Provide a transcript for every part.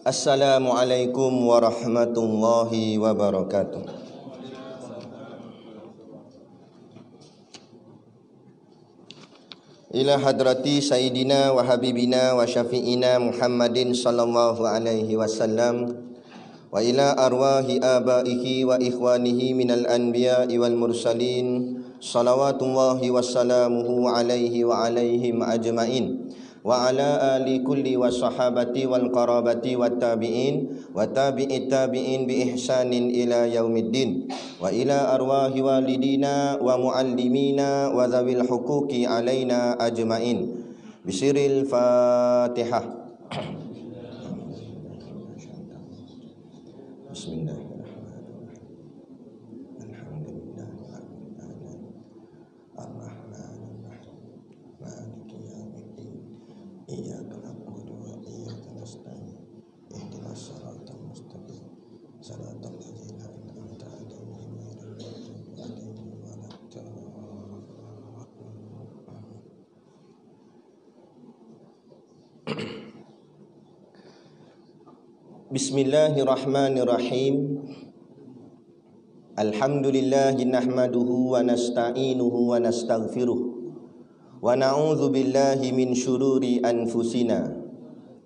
Assalamualaikum warahmatullahi wabarakatuh. Ila hadrati Sayyidina wa Habibina wa Syafi'ina Muhammadin sallallahu alaihi wasallam wa ila arwahi abaihi wa ikhwanihi minal anbiya'i wal mursalin salawatullahi wassalamuhu alaihi wa alaihim ajma'in wa ala ali kulli wa sahabati wal qarabati wat tabi'in wa tabi'it tabi'in bi ihsanin ila yaumiddin wa ila arwahi walidina wa muallimina wa dzawil huquqi alaina ajma'in bisiril Fatihah. Bismillah. Bismillahirrahmanirrahim. Alhamdulillahi nahmaduhu wa nasta'inuhu wa nastaghfiruh wa na'udzu billahi min syururi anfusina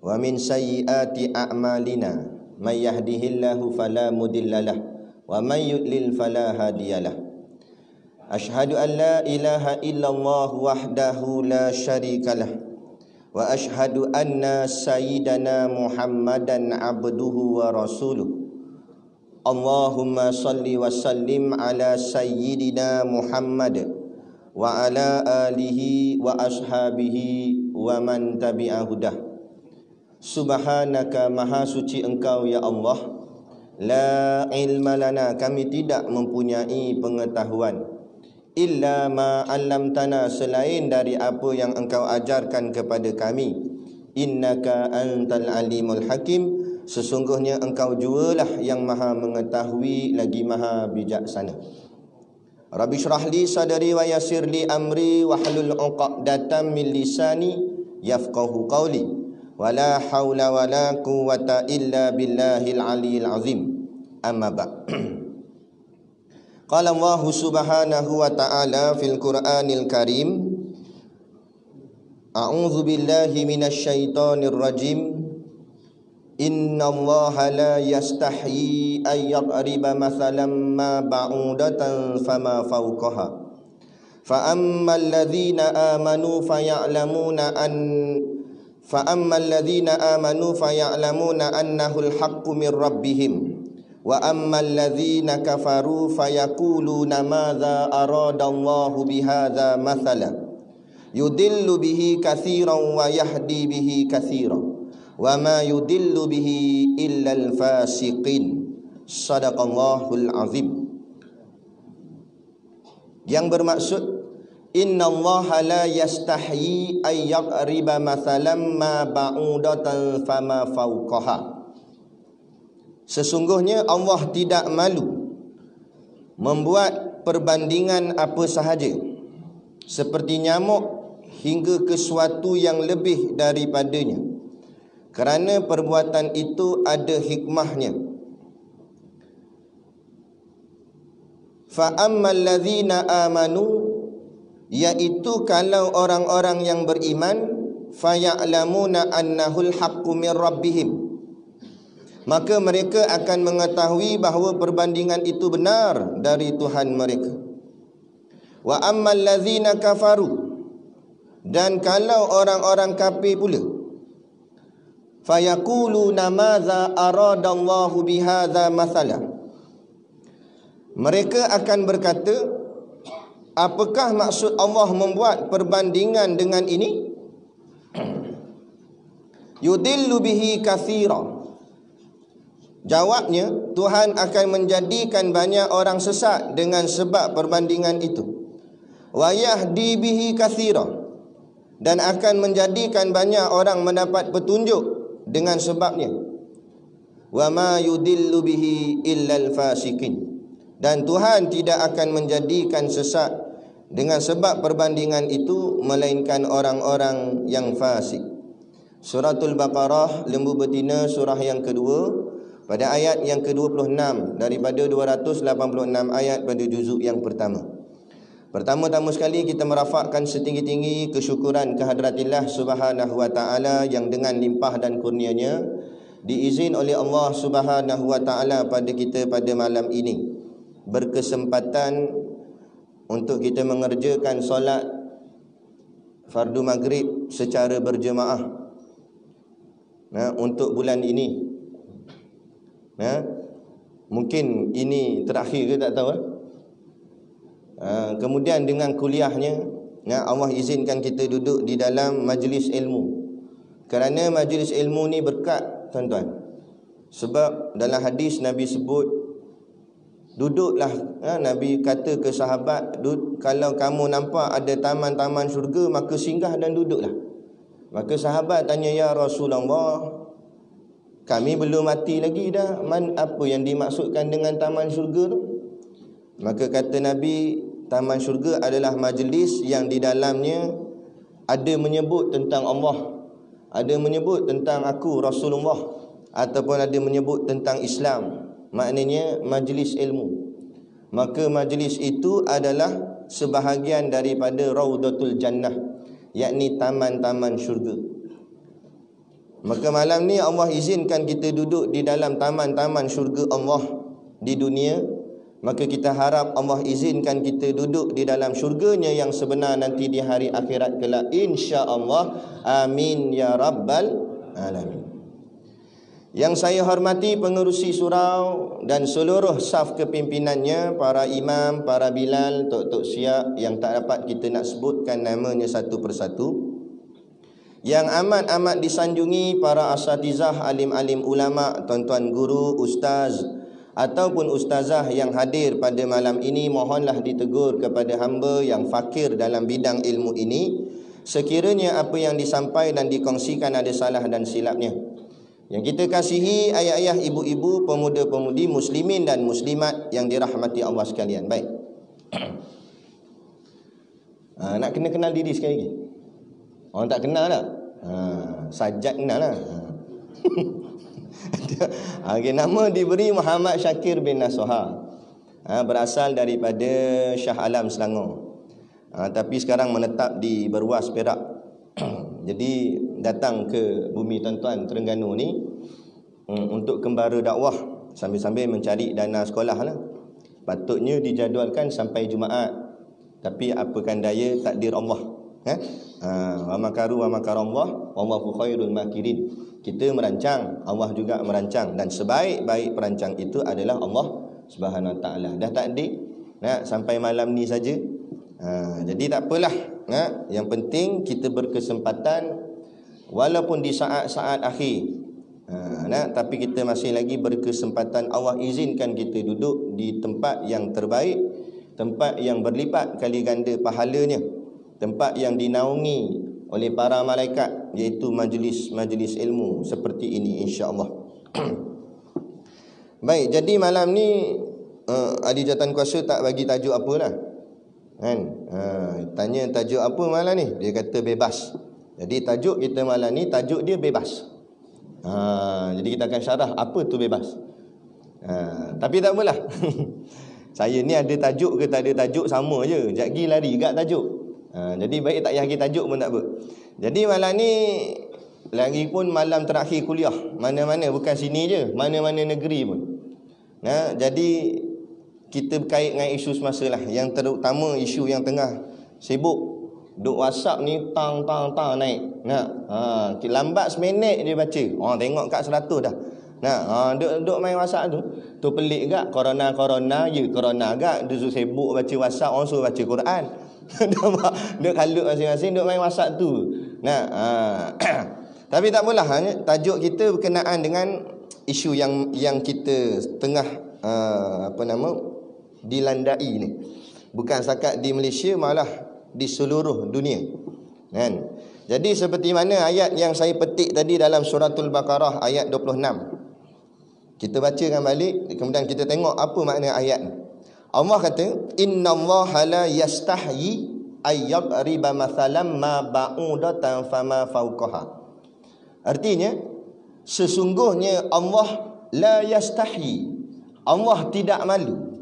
wa min sayyiati a'malina may yahdihillahu fala mudhillalah wa may yudlil fala hadiyalah. Asyhadu an la ilaha illallah wahdahu la syarikalah wa ashhadu anna sayyidana Muhammadan abduhu wa rasuluh. Allahumma salli wa sallim ala sayyidina Muhammad wa ala alihi wa ashabihi wa man tabi'ahudah. Subhanaka, maha suci Engkau ya Allah, la ilma lana, kami tidak mempunyai pengetahuan, illa ma 'allamtana, selain dari apa yang Engkau ajarkan kepada kami. Innaka antal alimul hakim, sesungguhnya Engkau jualah yang maha mengetahui lagi maha bijaksana. Rabbi syrah li sadri wa yassir li amri wahlul 'uqdatam min lisani yafqahu qawli wala haula wala quwwata illa billahil aliyil azim. Amma ba'd. Qala Allah subhanahu wa ta'ala fil Qur'anil Karim, a'udzu billahi minasy syaithanir rajim. Innallaha la yastahyi ay yadriba mathalan ma ba'udatan fama fawqaha. Fa ammal ladzina amanu faya'lamuna annahul haqqu min rabbihim wa ammal ladzina kafaru fayaquluna madza aradallahu bihadza mathala yudillu bihi katsiran wa yahdi bihi katsiran wa ma yudillu bihi illal fasiqin. Shadaqallahul azim. Yang bermaksud innallaha la yastahyi ay yaqriba mathalan ma ba'udatan fama fawqaha. Sesungguhnya Allah tidak malu membuat perbandingan apa sahaja seperti nyamuk hingga ke suatu yang lebih daripadanya, kerana perbuatan itu ada hikmahnya. Fa ammal ladzina amanu, yaitu kalau orang-orang yang beriman, faya'lamuna annahul haqqu min rabbihim, maka mereka akan mengetahui bahawa perbandingan itu benar dari Tuhan mereka. Wa ammal ladzina kafaru, dan kalau orang-orang kafir pula, fayaquluna madza aradallahu bihadza mathala, mereka akan berkata, apakah maksud Allah membuat perbandingan dengan ini? Yudillu bihi katsira, jawabnya, Tuhan akan menjadikan banyak orang sesat dengan sebab perbandingan itu. Wa yahdi bihi katsira, dan akan menjadikan banyak orang mendapat petunjuk dengan sebabnya. Wa ma yudillu bihi illal fasiqin, dan Tuhan tidak akan menjadikan sesat dengan sebab perbandingan itu melainkan orang-orang yang fasik. Suratul Baqarah, lembu betina, surah yang kedua, pada ayat yang ke-26 daripada 286 ayat pada juzuk yang pertama. Pertama-tama sekali kita merafakkan setinggi-tinggi kesyukuran kehadраtillah Subhanahu wa taala yang dengan limpah dan kurnianya diizin oleh Allah Subhanahu wa taala pada kita pada malam ini berkesempatan untuk kita mengerjakan solat fardu maghrib secara berjemaah untuk bulan ini. Mungkin ini terakhir ke tak tahu. Kemudian dengan kuliahnya, Allah izinkan kita duduk di dalam majlis ilmu. Kerana majlis ilmu ni berkat, tuan-tuan. Sebab dalam hadis Nabi sebut, duduklah, Nabi kata ke sahabat, kalau kamu nampak ada taman-taman syurga, maka singgah dan duduklah. Maka sahabat tanya, ya Rasulullah, kami belum mati lagi dah, apa yang dimaksudkan dengan taman syurga tu? Maka kata Nabi, taman syurga adalah majlis yang di dalamnya ada menyebut tentang Allah, ada menyebut tentang aku Rasulullah, ataupun ada menyebut tentang Islam. Maknanya majlis ilmu. Maka majlis itu adalah sebahagian daripada Raudatul Jannah, yakni taman-taman syurga. Maka malam ni Allah izinkan kita duduk di dalam taman-taman syurga Allah di dunia. Maka kita harap Allah izinkan kita duduk di dalam syurganya yang sebenar nanti di hari akhirat kelak, insya-Allah. Amin ya rabbal alamin. Yang saya hormati pengerusi surau dan seluruh saf kepimpinannya, para imam, para bilal, tok-tok siap yang tak dapat kita nak sebutkan namanya satu persatu. Yang amat-amat disanjungi para asatizah, alim-alim ulama, tuan-tuan guru, ustaz ataupun ustazah yang hadir pada malam ini, mohonlah ditegur kepada hamba yang fakir dalam bidang ilmu ini. Sekiranya apa yang disampaikan dan dikongsikan ada salah dan silapnya. Yang kita kasihi ayah-ayah, ibu-ibu, pemuda-pemudi, muslimin dan muslimat yang dirahmati Allah sekalian. Baik. Nak kena kenal diri sekali lagi. Orang tak kenal tak? Sajad kenal lah. Okay, nama diberi Muhammad Syakir bin Nasuha. Berasal daripada Shah Alam, Selangor. Tapi sekarang menetap di Berwas, Perak. Jadi datang ke bumi tuan-tuan Terengganu ni untuk kembara dakwah sambil-sambil mencari dana sekolah lah. Patutnya dijadualkan sampai Jumaat, tapi apakan daya takdir Allah. Wa makaru wa makarallah wallahu khairul makirin. Kita merancang, Allah juga merancang, dan sebaik-baik perancang itu adalah Allah Subhanahu Wa Taala. Dah takdir sampai malam ni saja. Jadi tak apalah. Yang penting kita berkesempatan walaupun di saat-saat akhir. Tapi kita masih lagi berkesempatan. Allah izinkan kita duduk di tempat yang terbaik, tempat yang berlipat kali ganda pahalanya, tempat yang dinaungi oleh para malaikat, iaitu majlis ilmu seperti ini, insya-Allah. Baik, jadi malam ni ahli jawatan kuasa tak bagi tajuk apalah. Tanya tajuk apa malam ni? Dia kata bebas. Jadi tajuk kita malam ni, tajuk dia bebas. Jadi kita akan syarah apa tu bebas. Tapi tak apalah. Saya ni ada tajuk ke tak ada tajuk sama je. Jagi lari kat tajuk. Jadi baik tak payah pergi tajuk pun tak apa. Jadi malam ni lagi pun malam terakhir kuliah. Mana-mana, bukan sini je, mana-mana negeri pun. Jadi kita berkait dengan isu semasa lah. Yang terutama isu yang tengah sibuk. Duk WhatsApp ni tang naik. Lambat seminit dia baca. Tengok kat 100 dah. Duk main WhatsApp tu. Tu pelik gak, corona je, corona gak. Dia sibuk baca WhatsApp, orang suruh baca Quran. Duk kalut masing-masing, duk main WhatsApp tu. Tapi tak apalah, tajuk kita berkenaan dengan isu yang kita tengah dilandai ni. Bukan setakat di Malaysia, malah di seluruh dunia. Kan? Jadi seperti mana ayat yang saya petik tadi dalam suratul Baqarah ayat 26. Kita bacakan balik, kemudian kita tengok apa makna ayat ni. Allah kata, innallaha la yastahyi ayyadriba mathalan ma ba'udatan fama fawqaha. Artinya sesungguhnya Allah la yastahi, Allah tidak malu,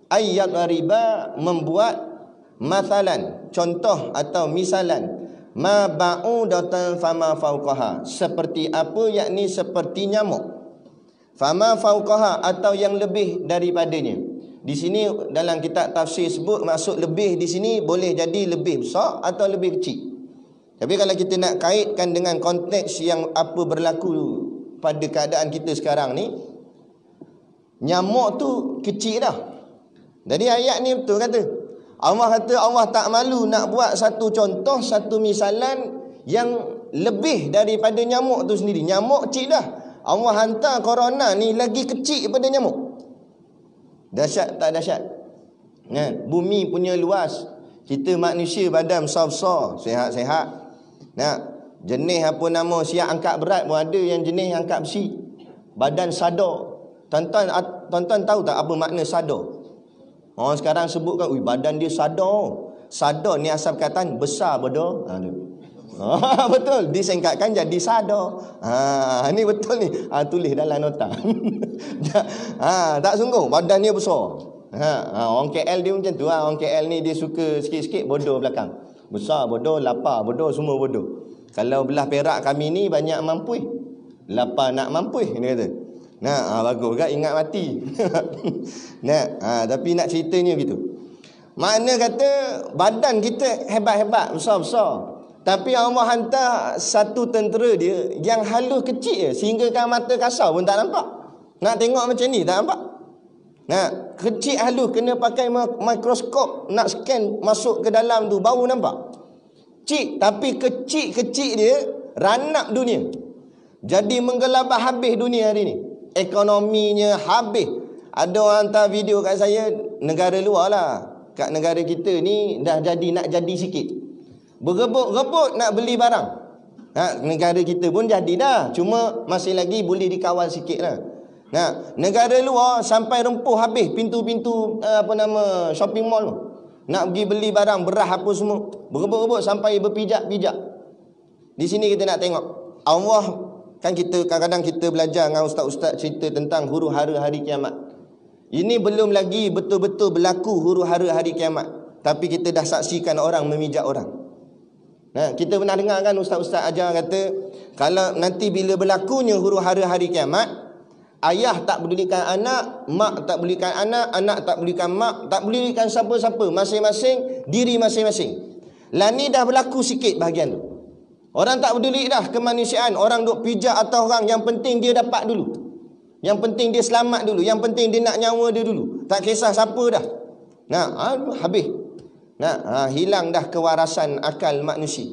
ayat riba membuat mathalan, contoh atau misalan, ma ba'udatan fama fauqaha, seperti apa, yakni seperti nyamuk, fama fauqaha atau yang lebih daripadanya. Di sini dalam kitab tafsir sebut maksud lebih di sini boleh jadi lebih besar atau lebih kecil. Tapi kalau kita nak kaitkan dengan konteks yang apa berlaku pada keadaan kita sekarang ni, nyamuk tu kecil dah. Jadi ayat ni betul kata. Allah kata Allah tak malu nak buat satu contoh, satu misalan yang lebih daripada nyamuk tu sendiri. Nyamuk kecil dah. Allah hantar corona ni lagi kecil daripada nyamuk. Dahsyat tak dahsyat? Bumi punya luas. Kita manusia badan besar-besar, sehat-sehat. Jenis apa nama siap angkat berat pun ada, yang jenis angkat besi. Badan sadar. Tuan-tuan tahu tak apa makna sadar? Orang sekarang sebutkan, badan dia sadar. Sadar ni asal perkataan besar bodoh. Betul, disingkatkan jadi sadar. Ni betul ni. Tulis dalam nota. Tak sungguh badan dia besar. Orang KL dia macam tu. Orang KL ni dia suka sikit-sikit bodoh belakang. Besar bodoh, lapar bodoh, semua bodoh. Kalau belah Perak kami ni banyak mampu, lapar nak mampu, dia kata. Bagus kan, ingat mati. Tapi nak ceritanya gitu. Makna kata badan kita hebat-hebat, besar-besar, tapi Allah hantar satu tentera dia yang halus kecil je, sehingga kan mata kasar pun tak nampak. Nak tengok macam ni tak nampak. Kecil halus, kena pakai mikroskop nak scan masuk ke dalam tu baru nampak. Cik, tapi kecil-kecil dia ranap dunia. Jadi menggelabah habis dunia hari ni. Ekonominya habis. Ada orang hantar video kat saya, negara luar lah, kat negara kita ni dah jadi, nak jadi sikit. Berebut-rebut nak beli barang. Negara kita pun jadi dah, cuma masih lagi boleh dikawal sikit lah. Negara luar sampai rempuh habis pintu-pintu shopping mall tu. Nak pergi beli barang, beras apa semua, berebut-rebut sampai berpijak-pijak. Di sini kita nak tengok Allah. Kan kita kadang-kadang kita belajar dengan ustaz-ustaz cerita tentang huru-hara hari kiamat. Ini belum lagi betul-betul berlaku huru-hara hari kiamat, tapi kita dah saksikan orang memijak orang. Kita pernah dengar kan ustaz-ustaz ajar kata, kalau nanti bila berlakunya huru-hara hari kiamat, ayah tak pedulikan anak, mak tak pedulikan anak, anak tak pedulikan mak, tak pedulikan siapa-siapa, masing-masing diri masing-masing. Lah ni dah berlaku sikit bahagian tu. Orang tak peduli dah kemanusiaan. Orang duk pijak atas orang. Yang penting dia dapat dulu. Yang penting dia selamat dulu. Yang penting dia nak nyawa dia dulu. Tak kisah siapa dah. Habis. Hilang dah kewarasan akal manusia.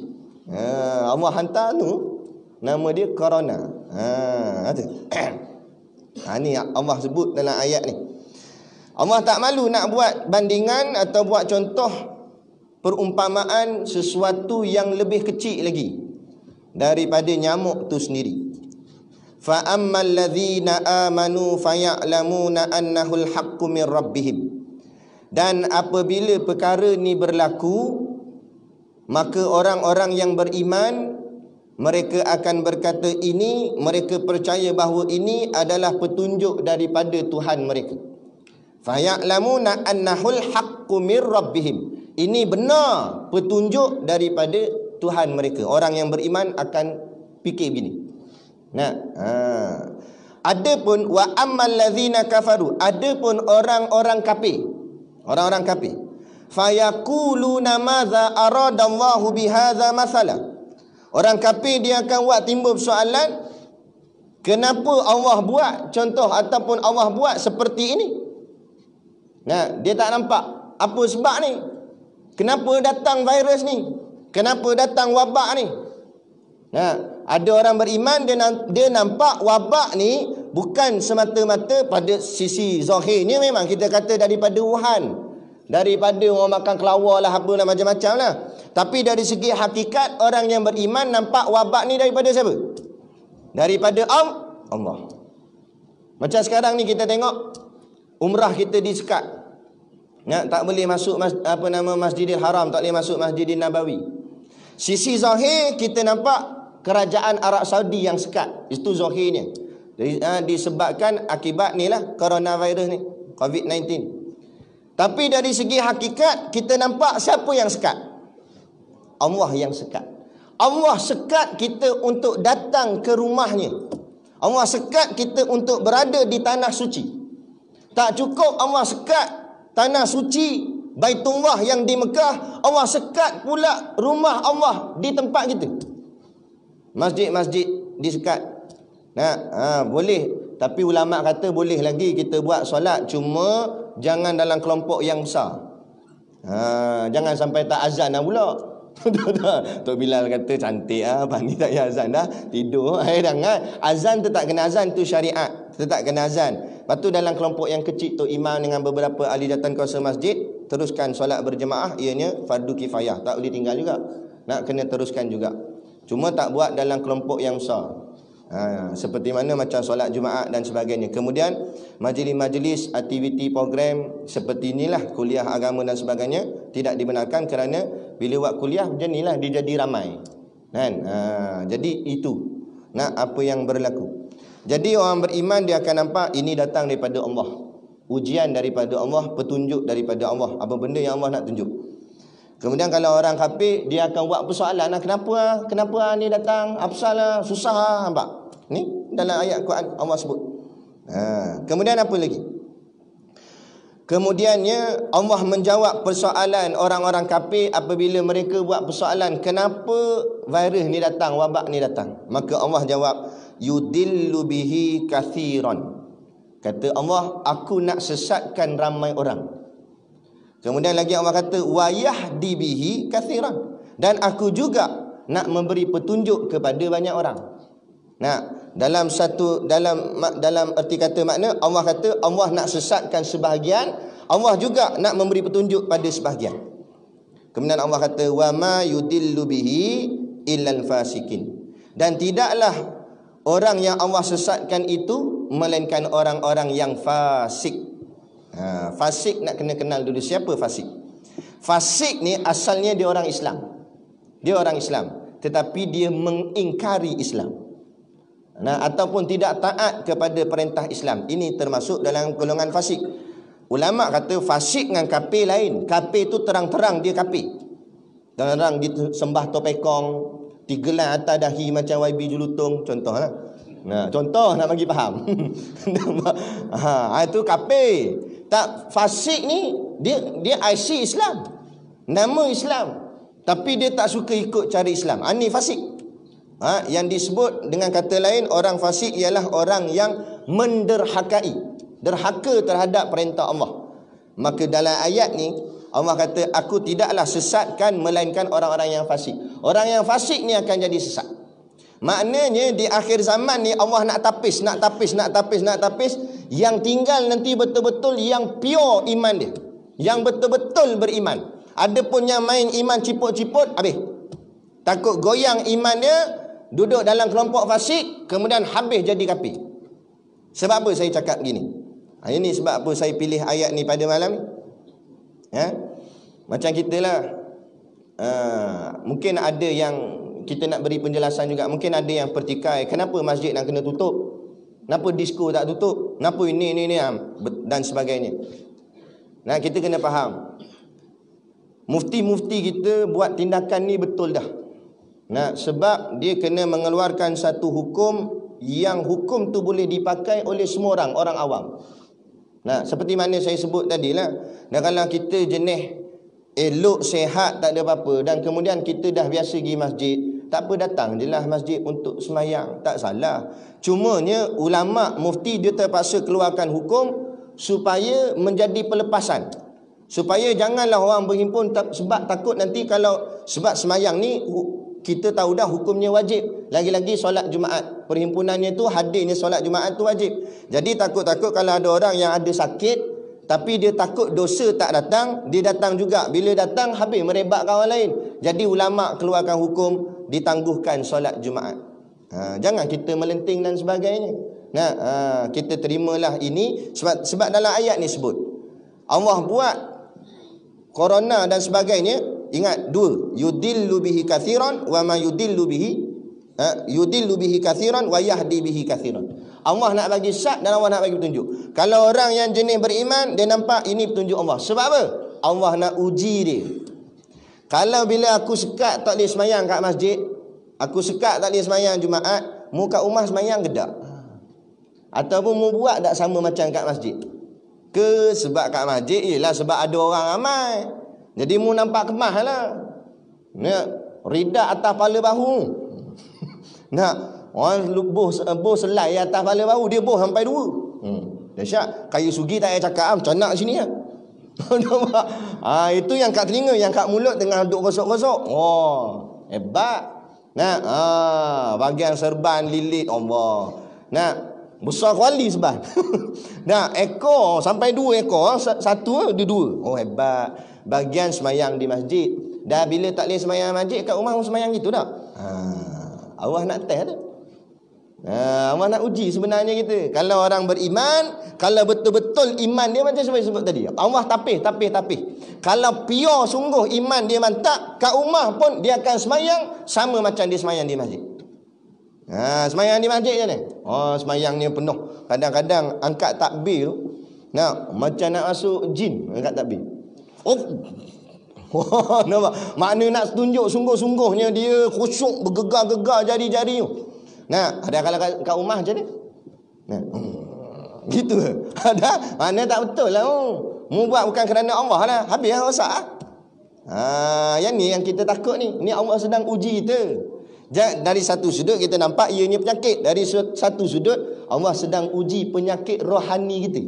Allah hantar tu, nama dia corona. Ni Allah sebut dalam ayat ni. Allah tak malu nak buat bandingan atau buat contoh perumpamaan sesuatu yang lebih kecil lagi daripada nyamuk tu sendiri. Fa ammal ladzina amanu faya'lamuna annahul haqqu mir rabbihim. Dan apabila perkara ni berlaku, maka orang-orang yang beriman mereka akan berkata ini, mereka percaya bahawa ini adalah petunjuk daripada Tuhan mereka. Faya'lamuna annahul haqqu mir rabbihim. Ini benar petunjuk daripada Tuhan mereka. Orang yang beriman akan fikir begini. Adapun wa ammal ladzina kafaru, adapun orang-orang kafir, orang-orang kafir, fayaquluna madza aradallahu bihadza mathala. Orang kafir dia akan buat timbul soalan, kenapa Allah buat contoh ataupun Allah buat seperti ini? Dia tak nampak apa sebab ni. Kenapa datang virus ni? Kenapa datang wabak ni? Ada orang beriman, dia nampak wabak ni bukan semata-mata pada sisi zahirnya, memang kita kata daripada Wuhan, daripada orang makan kelawar lah, apa lah, macam-macam lah. Tapi dari segi hakikat, orang yang beriman nampak wabak ni daripada siapa? Daripada Allah. Macam sekarang ni kita tengok umrah kita disekat. Tak boleh masuk Masjidil Haram, tak boleh masuk Masjidil Nabawi. Sisi zahir kita nampak kerajaan Arab Saudi yang sekat. Itu zahirnya. Disebabkan akibat ni lah coronavirus ni, COVID-19. Tapi dari segi hakikat kita nampak siapa yang sekat? Allah yang sekat. Allah sekat kita untuk datang ke rumahnya. Allah sekat kita untuk berada di tanah suci. Tak cukup Allah sekat tanah suci Baitullah yang di Mekah, Allah sekat pula rumah Allah di tempat kita. Masjid-masjid disekat. Boleh, tapi ulama kata boleh lagi kita buat solat, cuma jangan dalam kelompok yang besar. Jangan sampai tak azan dah pula. Tok Bilal kata cantik Pani tak payah azan dah, tidur. Jangan. Azan tetap kena azan, tu syariat. Tetap kena azan. Lepas tu dalam kelompok yang kecil tu imam dengan beberapa ahli jawatan kuasa masjid teruskan solat berjemaah, ianya fardu kifayah. Tak boleh tinggal juga. Nak kena teruskan juga. Cuma tak buat dalam kelompok yang besar. Seperti mana macam solat Jumaat dan sebagainya. Kemudian majlis-majlis, aktiviti program seperti inilah, kuliah agama dan sebagainya tidak dibenarkan, kerana bila buat kuliah macam inilah dia jadi ramai kan. Jadi itu apa yang berlaku. Jadi orang beriman dia akan nampak ini datang daripada Allah, ujian daripada Allah, petunjuk daripada Allah, apa benda yang Allah nak tunjuk. Kemudian kalau orang kafir, dia akan buat persoalan, kenapa ni datang, apsalah, susah nampak. Ni dalam ayat Quran Allah sebut. Kemudian apa lagi? Kemudiannya Allah menjawab persoalan orang-orang kafir apabila mereka buat persoalan, kenapa virus ni datang, wabak ni datang. Maka Allah jawab, yudillu bihi kathiran. Kata Allah, aku nak sesatkan ramai orang. Kemudian lagi Allah kata, wa yahdi bihi kathiran. Dan aku juga nak memberi petunjuk kepada banyak orang. Dalam erti kata makna, Allah kata Allah nak sesatkan sebahagian, Allah juga nak memberi petunjuk pada sebahagian. Kemudian Allah kata, wa ma yudillu bihi illal fasikin. Dan tidaklah orang yang Allah sesatkan itu melainkan orang-orang yang fasik. Fasik nak kena kenal dulu, siapa fasik? Fasik ni asalnya dia orang Islam. Dia orang Islam, tetapi dia mengingkari Islam. Ataupun tidak taat kepada perintah Islam. Ini termasuk dalam golongan fasik. Ulama kata fasik dengan kafir lain. Kafir tu terang-terang dia kafir. Terang-terang dia sembah topekong, digelar atas dahi macam YB Julutung, contohlah. Contoh nak bagi faham. Itu kafir. Tak, fasik ni dia IC Islam, nama Islam, tapi dia tak suka ikut cara Islam. Ini fasik. Yang disebut dengan kata lain, orang fasik ialah orang yang menderhakai, derhaka terhadap perintah Allah. Maka dalam ayat ni Allah kata, aku tidaklah sesatkan melainkan orang-orang yang fasik. Orang yang fasik ni akan jadi sesat. Maknanya di akhir zaman ni Allah nak tapis. Yang tinggal nanti betul-betul yang pure iman dia, yang betul-betul beriman. Adapun yang main iman ciput-ciput, habis. Takut goyang iman dia, duduk dalam kelompok fasik, kemudian habis jadi kafir. Sebab apa saya cakap gini? Ini sebab apa saya pilih ayat ni pada malam ni. Macam kita lah, mungkin ada yang kita nak beri penjelasan juga. Mungkin ada yang pertikai, kenapa masjid nak kena tutup, kenapa disko tak tutup, kenapa ini dan sebagainya. Kita kena faham, mufti-mufti kita buat tindakan ni betul dah. Sebab dia kena mengeluarkan satu hukum, yang hukum tu boleh dipakai oleh semua orang, orang awam. Seperti mana saya sebut tadi lah. Dan kalau kita jenis elok, sehat, tak ada apa-apa, dan kemudian kita dah biasa pergi masjid, tak apa, datang je lah masjid untuk semayang, tak salah. Cumanya ulama, mufti dia terpaksa keluarkan hukum supaya menjadi pelepasan, supaya janganlah orang berhimpun sebab takut nanti kalau, sebab semayang ni kita tahu dah hukumnya wajib. Lagi-lagi solat Jumaat, perhimpunannya tu hadirnya solat Jumaat tu wajib. Jadi takut-takut kalau ada orang yang ada sakit, tapi dia takut dosa tak datang, dia datang juga. Bila datang habis merebakkan orang lain. Jadi ulama keluarkan hukum ditangguhkan solat Jumaat. Jangan kita melenting dan sebagainya. Kita terimalah ini sebab dalam ayat ni sebut Allah buat corona dan sebagainya. Ingat dua, yudillu bihi kathiran wa ma yudillu bihi Yudillu bihi kathiran wa yahdi bihi kathiran. Allah nak bagi syak dan Allah nak bagi petunjuk. Kalau orang yang jenis beriman, dia nampak ini petunjuk Allah. Sebab apa? Allah nak uji dia. Kalau bila aku sekat tak boleh semayang kat masjid, aku sekat tak boleh semayang Jumaat, mu kat rumah semayang ke tak? Ataupun mu buat tak sama macam kat masjid? Ke sebab kat masjid ialah sebab ada orang ramai, jadi mu nampak kemah lah. Nak ridak atas kepala bahu. Nak orang boh selai atas kepala bahu, dia boh sampai 2. Dahsyat. Kayu sugi tak payah cakap, macam nak sini lah. Itu yang kat telinga, yang kat mulut tengah duk gosok-gosok. Oh, hebat. Nak bahagian serban lilit Allah. Nak besar kuali sebab. Nah, ekor sampai 2 ekor, satu dia 2. Oh, hebat. Bagian semayang di masjid. Dah bila tak boleh semayang masjid, kat rumah semayang gitu tak? Allah nak test dah. Allah nak uji sebenarnya kita. Kalau orang beriman, kalau betul-betul iman dia macam saya sebut tadi, Allah tapih. Kalau pure sungguh iman dia mantap, kat rumah pun dia akan semayang sama macam dia semayang di masjid. Semayang di masjid je ni. Semayang ni penuh. Kadang-kadang angkat takbir, macam nak masuk jin angkat takbir. Nampak? Makna nak tunjuk sungguh-sungguhnya dia khusyuk, bergegar-gegar jari-jari tu. Ada kalau kat rumah macam ni. Gitu. Ada, mana tak betul lah. Mu buat bukan kerana Allah lah. Habis lah rosak. Yang ni yang kita takut ni. Ni Allah sedang uji kita. Dari satu sudut kita nampak ianya penyakit. Dari satu sudut Allah sedang uji penyakit rohani kita.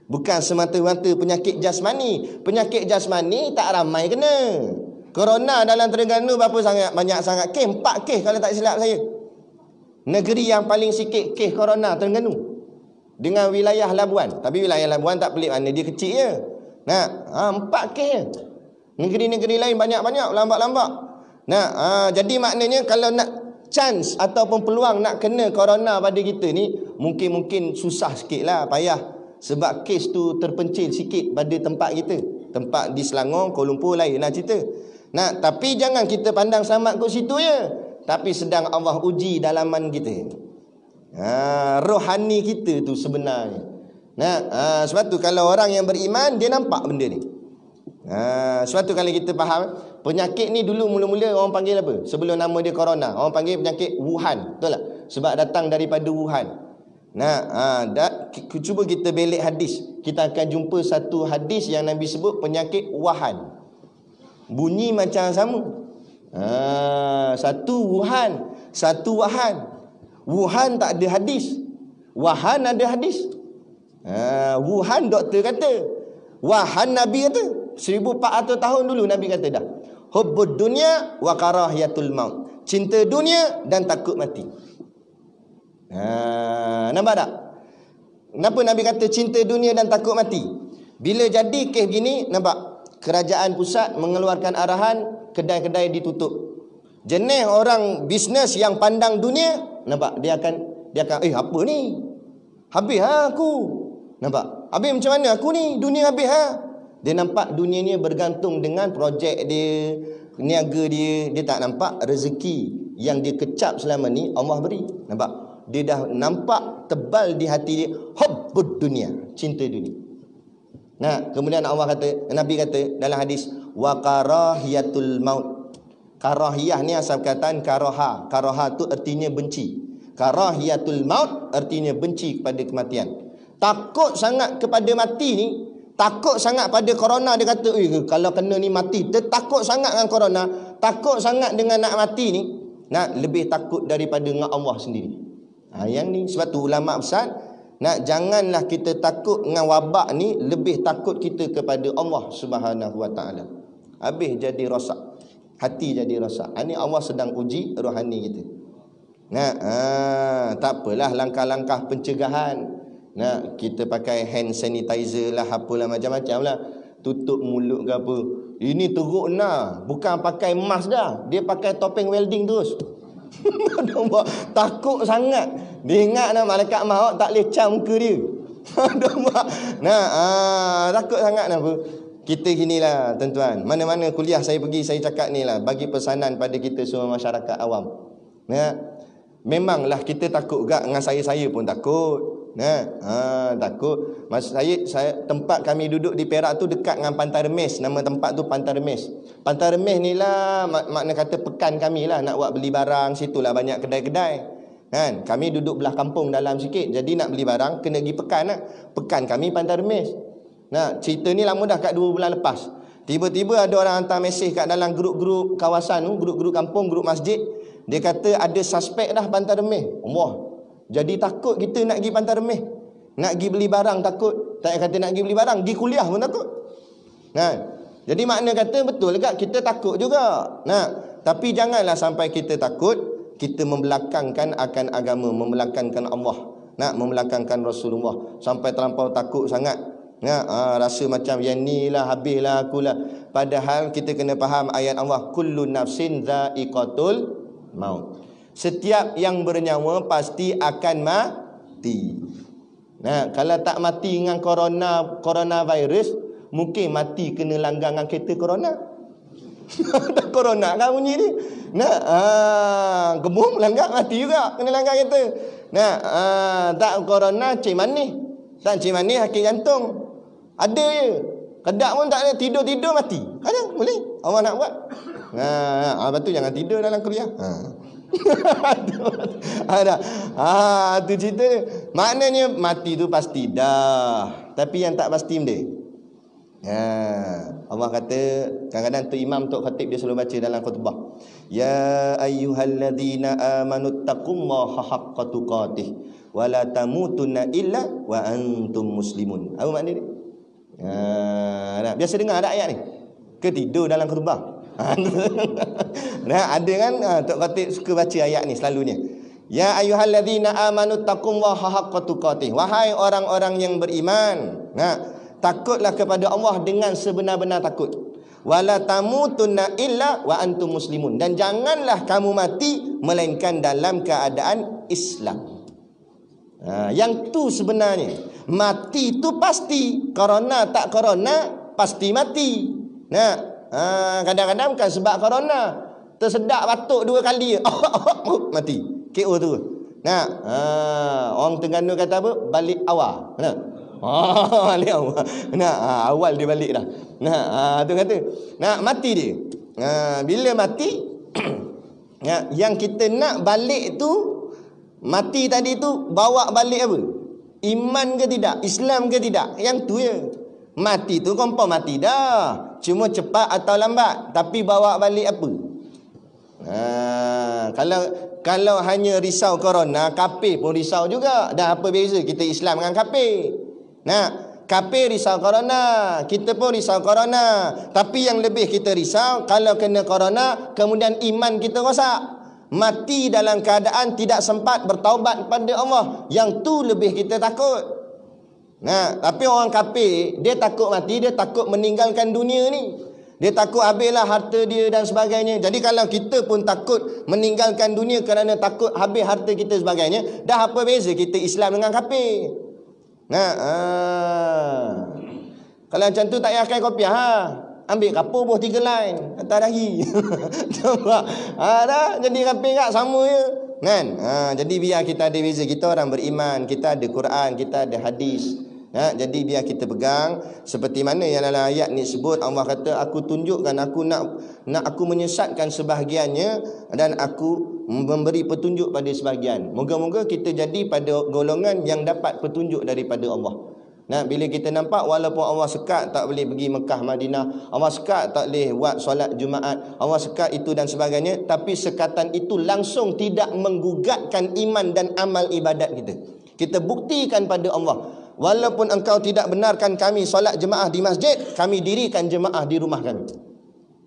Bukan semata-mata penyakit jasmani. Penyakit jasmani tak ramai kena. Corona dalam Terengganu berapa sangat? Banyak sangat kes. 4 kes kalau tak silap saya. Negeri yang paling sikit kes corona Terengganu, dengan wilayah Labuan. Tapi wilayah Labuan tak pelik mana dia kecil je. 4 kes je. Negeri-negeri lain banyak-banyak, lambat-lambat. Jadi maknanya kalau nak chance ataupun peluang nak kena corona pada kita ni, mungkin susah sikit lah, payah. Sebab kes tu terpencil sikit pada tempat kita. Tempat di Selangor, Kuala Lumpur lain lah cerita. Tapi jangan kita pandang selamat kat situ je. Tapi sedang Allah uji dalaman kita. Rohani kita tu sebenarnya. Sebab tu kalau orang yang beriman, dia nampak benda ni. Sebab tu kalau kita faham, penyakit ni dulu mula-mula orang panggil apa? Sebelum nama dia corona, orang panggil penyakit Wuhan. Betul tak? Sebab datang daripada Wuhan. Cuba kita belik hadis. Kita akan jumpa satu hadis yang Nabi sebut penyakit Wuhan. Bunyi macam sama. Satu Wuhan, satu Wuhan. Wuhan tak ada hadis. Wuhan ada hadis. Wuhan doktor kata. Wuhan Nabi kata. 1400 tahun dulu Nabi kata dah. Hubbud dunya wa karahiyatul maut. Cinta dunia dan takut mati. Nampak tak? Kenapa Nabi kata cinta dunia dan takut mati? Bila jadi kes gini, nampak? Kerajaan pusat mengeluarkan arahan, kedai-kedai ditutup. Jenis orang bisnes yang pandang dunia, nampak? Dia akan apa ni? Habis aku. Nampak? Habis macam mana aku ni? Dunia habis Dia nampak dunia ni bergantung dengan projek dia, niaga dia. Dia tak nampak rezeki yang dia kecap selama ni Allah beri. Nampak? Dia dah nampak tebal di hati dia hubbud dunia, cinta dunia. Kemudian Allah kata, Nabi kata dalam hadis, wa karahiyatul maut. Karahiyah ni asal perkataan karaha. Karaha tu artinya benci. Karahiyatul maut artinya benci kepada kematian. Takut sangat kepada mati ni, takut sangat pada corona. Dia kata, kalau kena ni mati. Dia takut sangat dengan corona, takut sangat dengan nak mati ni. Lebih takut daripada dengan Allah sendiri. Yang ni sebab tu ulama besar janganlah kita takut dengan wabak ni, lebih takut kita kepada Allah Subhanahu Wa Taala. Habis jadi rosak, hati jadi rosak. Ini Allah sedang uji rohani kita. Tak apalah langkah-langkah pencegahan. Kita pakai hand sanitizer lah, apalah macam-macam lah. Tutup mulut ke apa. Ini teruk bukan pakai mask dah, dia pakai topeng welding terus. Takut sangat. Dia ingat malaikat maut tak boleh cam muka dia. Takut sangat apa. Kita ginilah tuan-tuan. Mana-mana kuliah saya pergi, saya cakap ni lah, bagi pesanan pada kita semua masyarakat awam. Memanglah kita takut juga, dengan saya pun takut. Takut. Maksud saya tempat kami duduk di Perak tu dekat dengan Pantai Remis. Nama tempat tu Pantai Remis. Pantai Remis ni lah makna kata pekan kami lah, nak buat beli barang, situlah banyak kedai-kedai. Kan? Kami duduk belah kampung dalam sikit. Jadi nak beli barang kena pergi pekan lah. Pekan kami Pantai Remis. Nah, cerita ni lama dah, kat 2 bulan lepas. Tiba-tiba ada orang hantar mesej kat dalam grup-grup kawasan tu, grup-grup kampung, grup masjid. Dia kata ada suspek dah Pantai Remis. Allah. Jadi takut kita nak pergi Pantai Remis. Nak pergi beli barang takut. Tak kata nak pergi beli barang, pergi kuliah pun takut. Nah, jadi makna kata betul juga kita takut juga. Nah, tapi janganlah sampai kita takut, kita membelakangkan akan agama, membelakangkan Allah, nak membelakangkan Rasulullah sampai terlampau takut sangat. Rasa macam yang ni lah, habislah akulah. Padahal kita kena faham ayat Allah, kullu nafsin dha'iqatul maut. Setiap yang bernyawa pasti akan mati. Nah, kalau tak mati dengan coronavirus, mungkin mati kena langgar dengan kereta corona. Tak corona kan bunyi ni. Nah, kebun langgar mati juga, kena langgar kereta. Nah, tak corona cik manis. Tak cik manis sakit jantung. Ada je. Kedak pun tak ada, tidur-tidur mati. Ada, boleh. Allah nak buat. Lepas tu jangan tidur dalam kuliah. Ada. Tu cerita dia. Maknanya mati tu pasti dah. Tapi yang tak pasti benda. Allah kata, kadang-kadang tu imam, tok khatib dia selalu baca dalam khutbah. Ya ayyuhalladzina amanu taqullaha haqqa tuqatih wa la tamutunna illa wa antum muslimun. Apa makna dia? Biasa dengar ada ayat ni? Ke tidur dalam khutbah? Nah, ada kan tok khatib suka baca ayat ni selalunya. Ya ayyuhalladzina amanu taqullaha haqqa tuqatih. Wahai orang-orang yang beriman, takutlah kepada Allah dengan sebenar-benar takut. Wala tamutunna illa wa antum muslimun. Dan janganlah kamu mati melainkan dalam keadaan Islam. Yang tu sebenarnya. Mati tu pasti. Corona tak corona pasti mati. Kadang-kadang bukan sebab corona, tersedak batuk 2 kali mati. KO tu. Orang Terengganu kata apa? Balik awal. Balik awal. Awal dia balik dah. Tu kata. Mati dia. Bila mati yang kita nak balik tu, mati tadi tu bawa balik apa? Iman ke tidak? Islam ke tidak? Yang tu je. Mati tu confirm mati dah. Cuma cepat atau lambat. Tapi bawa balik apa? Kalau hanya risau corona, kafir pun risau juga. Dah apa beza kita Islam dengan kafir? Kafir risau corona, kita pun risau corona. Tapi yang lebih kita risau kalau kena corona, kemudian iman kita rosak. Mati dalam keadaan tidak sempat bertaubat kepada Allah. Yang tu lebih kita takut. Tapi orang kafir, dia takut mati, dia takut meninggalkan dunia ni. Dia takut habislah harta dia dan sebagainya. Jadi kalau kita pun takut meninggalkan dunia kerana takut habis harta kita sebagainya, dah apa beza kita Islam dengan kafir? Kalau macam tu tak payah pakai kopiah. Ambil kapur buah 3 line atas dahi. Nampak? Dah jadi kafir kat sama je. Kan? Jadi biar kita ada beza. Kita orang beriman, kita ada Quran, kita ada hadis. Jadi biar kita pegang seperti mana yang dalam ayat ni sebut. Allah kata, aku tunjukkan, aku nak aku menyesatkan sebahagiannya dan aku memberi petunjuk pada sebahagian. Moga-moga kita jadi pada golongan yang dapat petunjuk daripada Allah. Bila kita nampak walaupun Allah sekat tak boleh pergi Mekah Madinah, Allah sekat tak boleh buat solat Jumaat, Allah sekat itu dan sebagainya, tapi sekatan itu langsung tidak menggugatkan iman dan amal ibadat kita. Kita buktikan pada Allah, walaupun engkau tidak benarkan kami solat jemaah di masjid, kami dirikan jemaah di rumah kami.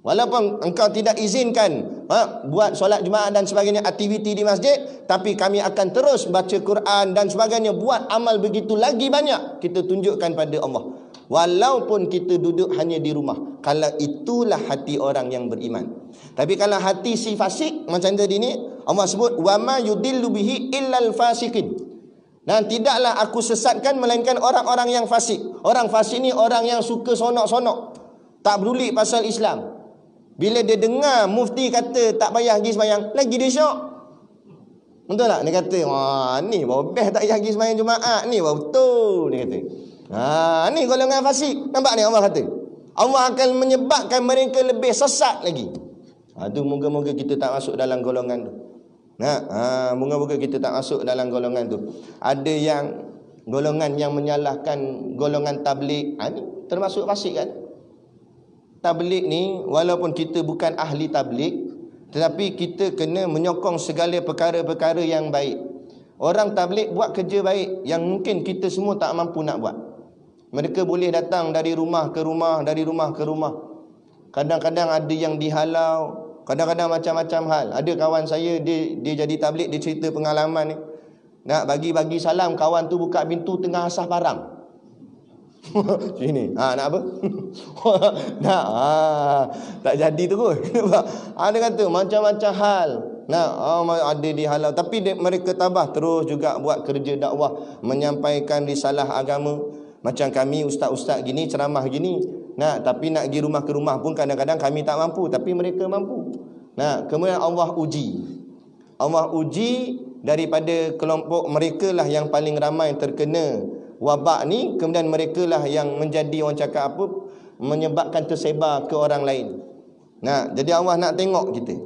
Walaupun engkau tidak izinkan buat solat Jumaat dan sebagainya, aktiviti di masjid, tapi kami akan terus baca Quran dan sebagainya, buat amal begitu lagi banyak. Kita tunjukkan pada Allah, walaupun kita duduk hanya di rumah. Kalau itulah hati orang yang beriman. Tapi kalau hati si fasik macam tadi ni, Allah sebut wama yudillu bihi illal fasikin. Dan tidaklah aku sesatkan melainkan orang-orang yang fasik. Orang fasik ni orang yang suka sonok-sonok, tak peduli pasal Islam. Bila dia dengar mufti kata tak payah pergi sembahyang, lagi dia syok. Betul tak? Dia kata, wah ni baru best tak pergi sembahyang Jumaat ni, baru betul. Dia kata, ni golongan fasik. Nampak ni Allah kata, Allah akan menyebabkan mereka lebih sesat lagi. Tu moga-moga kita tak masuk dalam golongan tu. Moga-moga kita tak masuk dalam golongan tu. Ada yang golongan yang menyalahkan golongan tabligh, ni termasuk fasik kan. Tabligh ni walaupun kita bukan ahli tabligh, tetapi kita kena menyokong segala perkara-perkara yang baik. Orang tabligh buat kerja baik yang mungkin kita semua tak mampu nak buat. Mereka boleh datang dari rumah ke rumah, dari rumah ke rumah. Kadang-kadang ada yang dihalau, kadang-kadang macam-macam hal. Ada kawan saya, dia jadi tabligh, dia cerita pengalaman ni. Nak bagi-bagi salam, kawan tu buka pintu tengah asah parang. Sini. Nak apa? Tak jadi tu kot. Dia kata macam-macam hal. Ada dihalau, tapi mereka tabah terus juga buat kerja dakwah, menyampaikan risalah agama. Macam kami ustaz-ustaz gini, ceramah gini. Tapi nak pergi rumah ke rumah pun kadang-kadang kami tak mampu, tapi mereka mampu. Kemudian Allah uji. Allah uji daripada kelompok mereka lah yang paling ramai terkena wabak ni, kemudian mereka lah yang menjadi, orang cakap apa, menyebabkan tersebar ke orang lain. Jadi Allah nak tengok kita.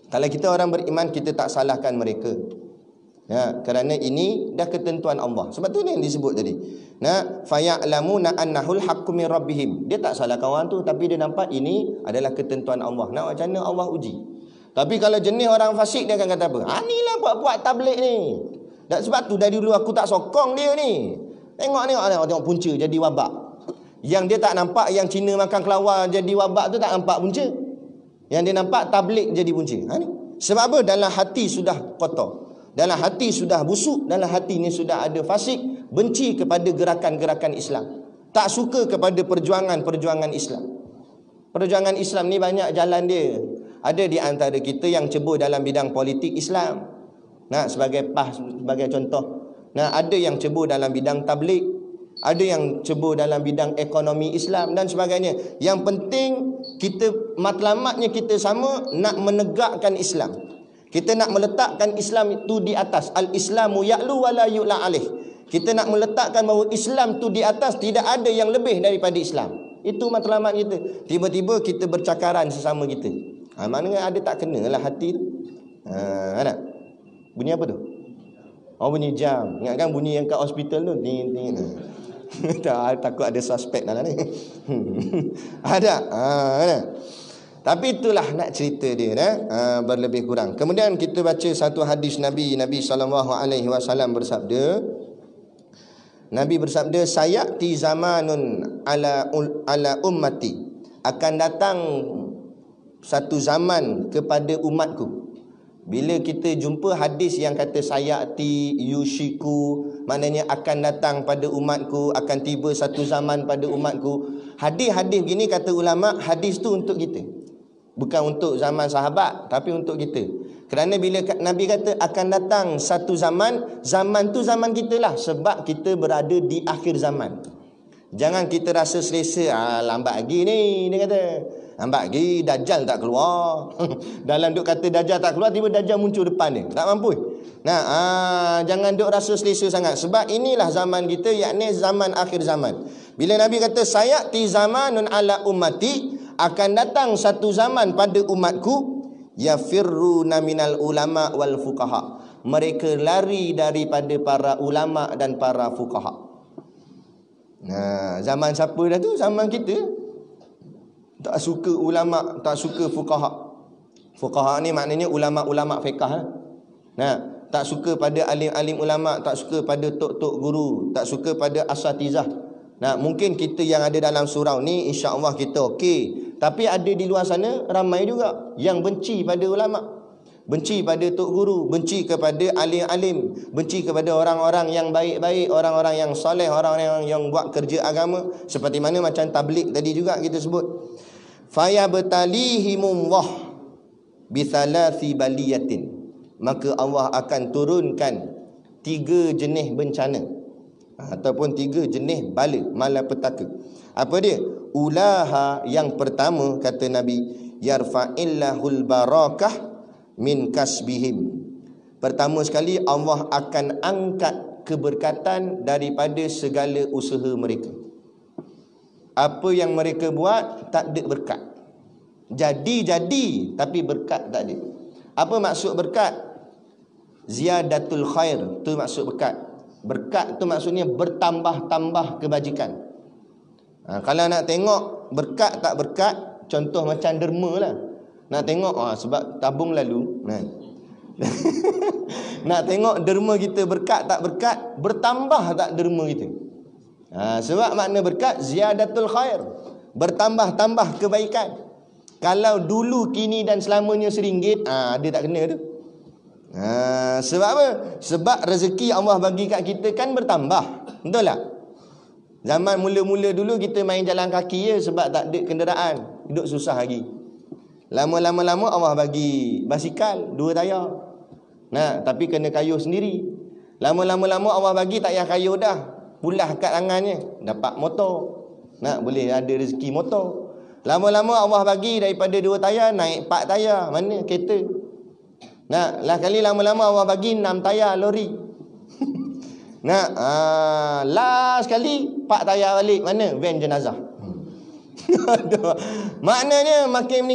Kalau kita orang beriman, kita tak salahkan mereka. Kerana ini dah ketentuan Allah. Sebab tu ni yang disebut tadi. Faya'lamuna annahul haqqu min rabbihim. Dia tak salahkan orang tu, tapi dia nampak ini adalah ketentuan Allah. Macam mana Allah uji. Tapi kalau jenis orang fasik, dia akan kata apa? Inilah buat-buat tabligh ni. Dan sebab tu dari dulu aku tak sokong dia ni. Tengok punca jadi wabak. Yang dia tak nampak yang Cina makan kelawar jadi wabak tu, tak nampak punca. Yang dia nampak tabligh jadi punca. Ni. Sebab apa? Dalam hati sudah kotor. Dalam hati sudah busuk. Dalam hati ni sudah ada fasik. Benci kepada gerakan-gerakan Islam. Tak suka kepada perjuangan-perjuangan Islam. Perjuangan Islam ni banyak jalan dia. Ada di antara kita yang cebur dalam bidang politik Islam. Sebagai contoh. Ada yang cebur dalam bidang tabligh, ada yang cebur dalam bidang ekonomi Islam dan sebagainya. Yang penting kita, matlamatnya kita sama, nak menegakkan Islam. Kita nak meletakkan Islam itu di atas. Al-Islamu ya'lu wa la yu'la alaih. Kita nak meletakkan bahawa Islam itu di atas, tidak ada yang lebih daripada Islam. Itu matlamat kita. Tiba-tiba kita bercakaran sesama kita. Maknanya ada tak kenalah hati tu. Ada. Bunyi apa tu? Bunyi jam. Ingatkan bunyi yang kat hospital tu. Takut ada suspek dalam ni. Ada. Tapi itulah nak cerita dia, berlebih kurang. Kemudian kita baca satu hadis Nabi SAW bersabda. Nabi bersabda, sayati zamanun ala ummati. Akan datang satu zaman kepada umatku. Bila kita jumpa hadis yang kata sayati, yushiku, maknanya akan datang pada umatku, akan tiba satu zaman pada umatku. Hadis-hadis gini kata ulama, hadis tu untuk kita. Bukan untuk zaman sahabat, tapi untuk kita. Kerana bila Nabi kata akan datang satu zaman, zaman tu zaman kita lah. Sebab kita berada di akhir zaman. Jangan kita rasa selesa, lambat lagi ni, dia kata. Lambat lagi, Dajjal tak keluar. Dalam duk kata Dajjal tak keluar, tiba Dajjal muncul depan dia. Tak mampu. Jangan duk rasa selesa sangat. Sebab inilah zaman kita, yakni zaman akhir zaman. Bila Nabi kata, sayati zamanun ala ummati, akan datang satu zaman pada umatku, yafirruna minal ulama wal fuqaha. Mereka lari daripada para ulama dan para fuqaha. Zaman siapa dah tu? Zaman kita. Tak suka ulama, tak suka fuqaha. Fuqaha ni maknanya ulama-ulama fiqh. Tak suka pada alim-alim ulama, tak suka pada tok-tok guru, tak suka pada asatizah. Mungkin kita yang ada dalam surau ni insya-Allah kita okey. Tapi ada di luar sana ramai juga yang benci pada ulama. Benci pada tok guru, benci kepada alim-alim, benci kepada orang-orang yang baik-baik, orang-orang yang soleh, orang-orang yang buat kerja agama. Seperti mana macam tabligh tadi juga kita sebut. Fayabtalihimullah bithalathi baliyatin. Maka Allah akan turunkan 3 jenis bencana ataupun 3 jenis bala, malapetaka. Apa dia? Ulaha, yang pertama kata Nabi, yarfa'illahul barakah min kasbihim. Pertama sekali, Allah akan angkat keberkatan daripada segala usaha mereka. Apa yang mereka buat tak ada berkat. Jadi tapi berkat tak ada. Apa maksud berkat? Ziyadatul khair, tu maksud berkat. Berkat tu maksudnya bertambah-tambah kebajikan. Kalau nak tengok berkat tak berkat, contoh macam derma lah. Nak tengok sebab tabung lalu. Nak tengok derma kita berkat tak berkat, bertambah tak derma kita. Sebab makna berkat ziyadatul khair, bertambah-tambah kebaikan. Kalau dulu, kini dan selamanya RM1, dia tak kena tu. Sebab apa? Sebab rezeki Allah bagi kat kita kan bertambah. Betul tak? Zaman mula-mula dulu kita main jalan kaki je sebab tak ada kenderaan. Hidup susah lagi. Lama-lama Allah bagi basikal 2 tayar. Tapi kena kayuh sendiri. Lama-lama Allah bagi tak payah kayuh dah. Pulah kat tangannya, dapat motor. Boleh ada rezeki motor. Lama-lama Allah bagi daripada 2 tayar naik 4 tayar. Mana kereta? Lah kali lama-lama Allah bagi 6 tayar lori. Last kali 4 tayar balik. Mana? Van jenazah. Maknanya makin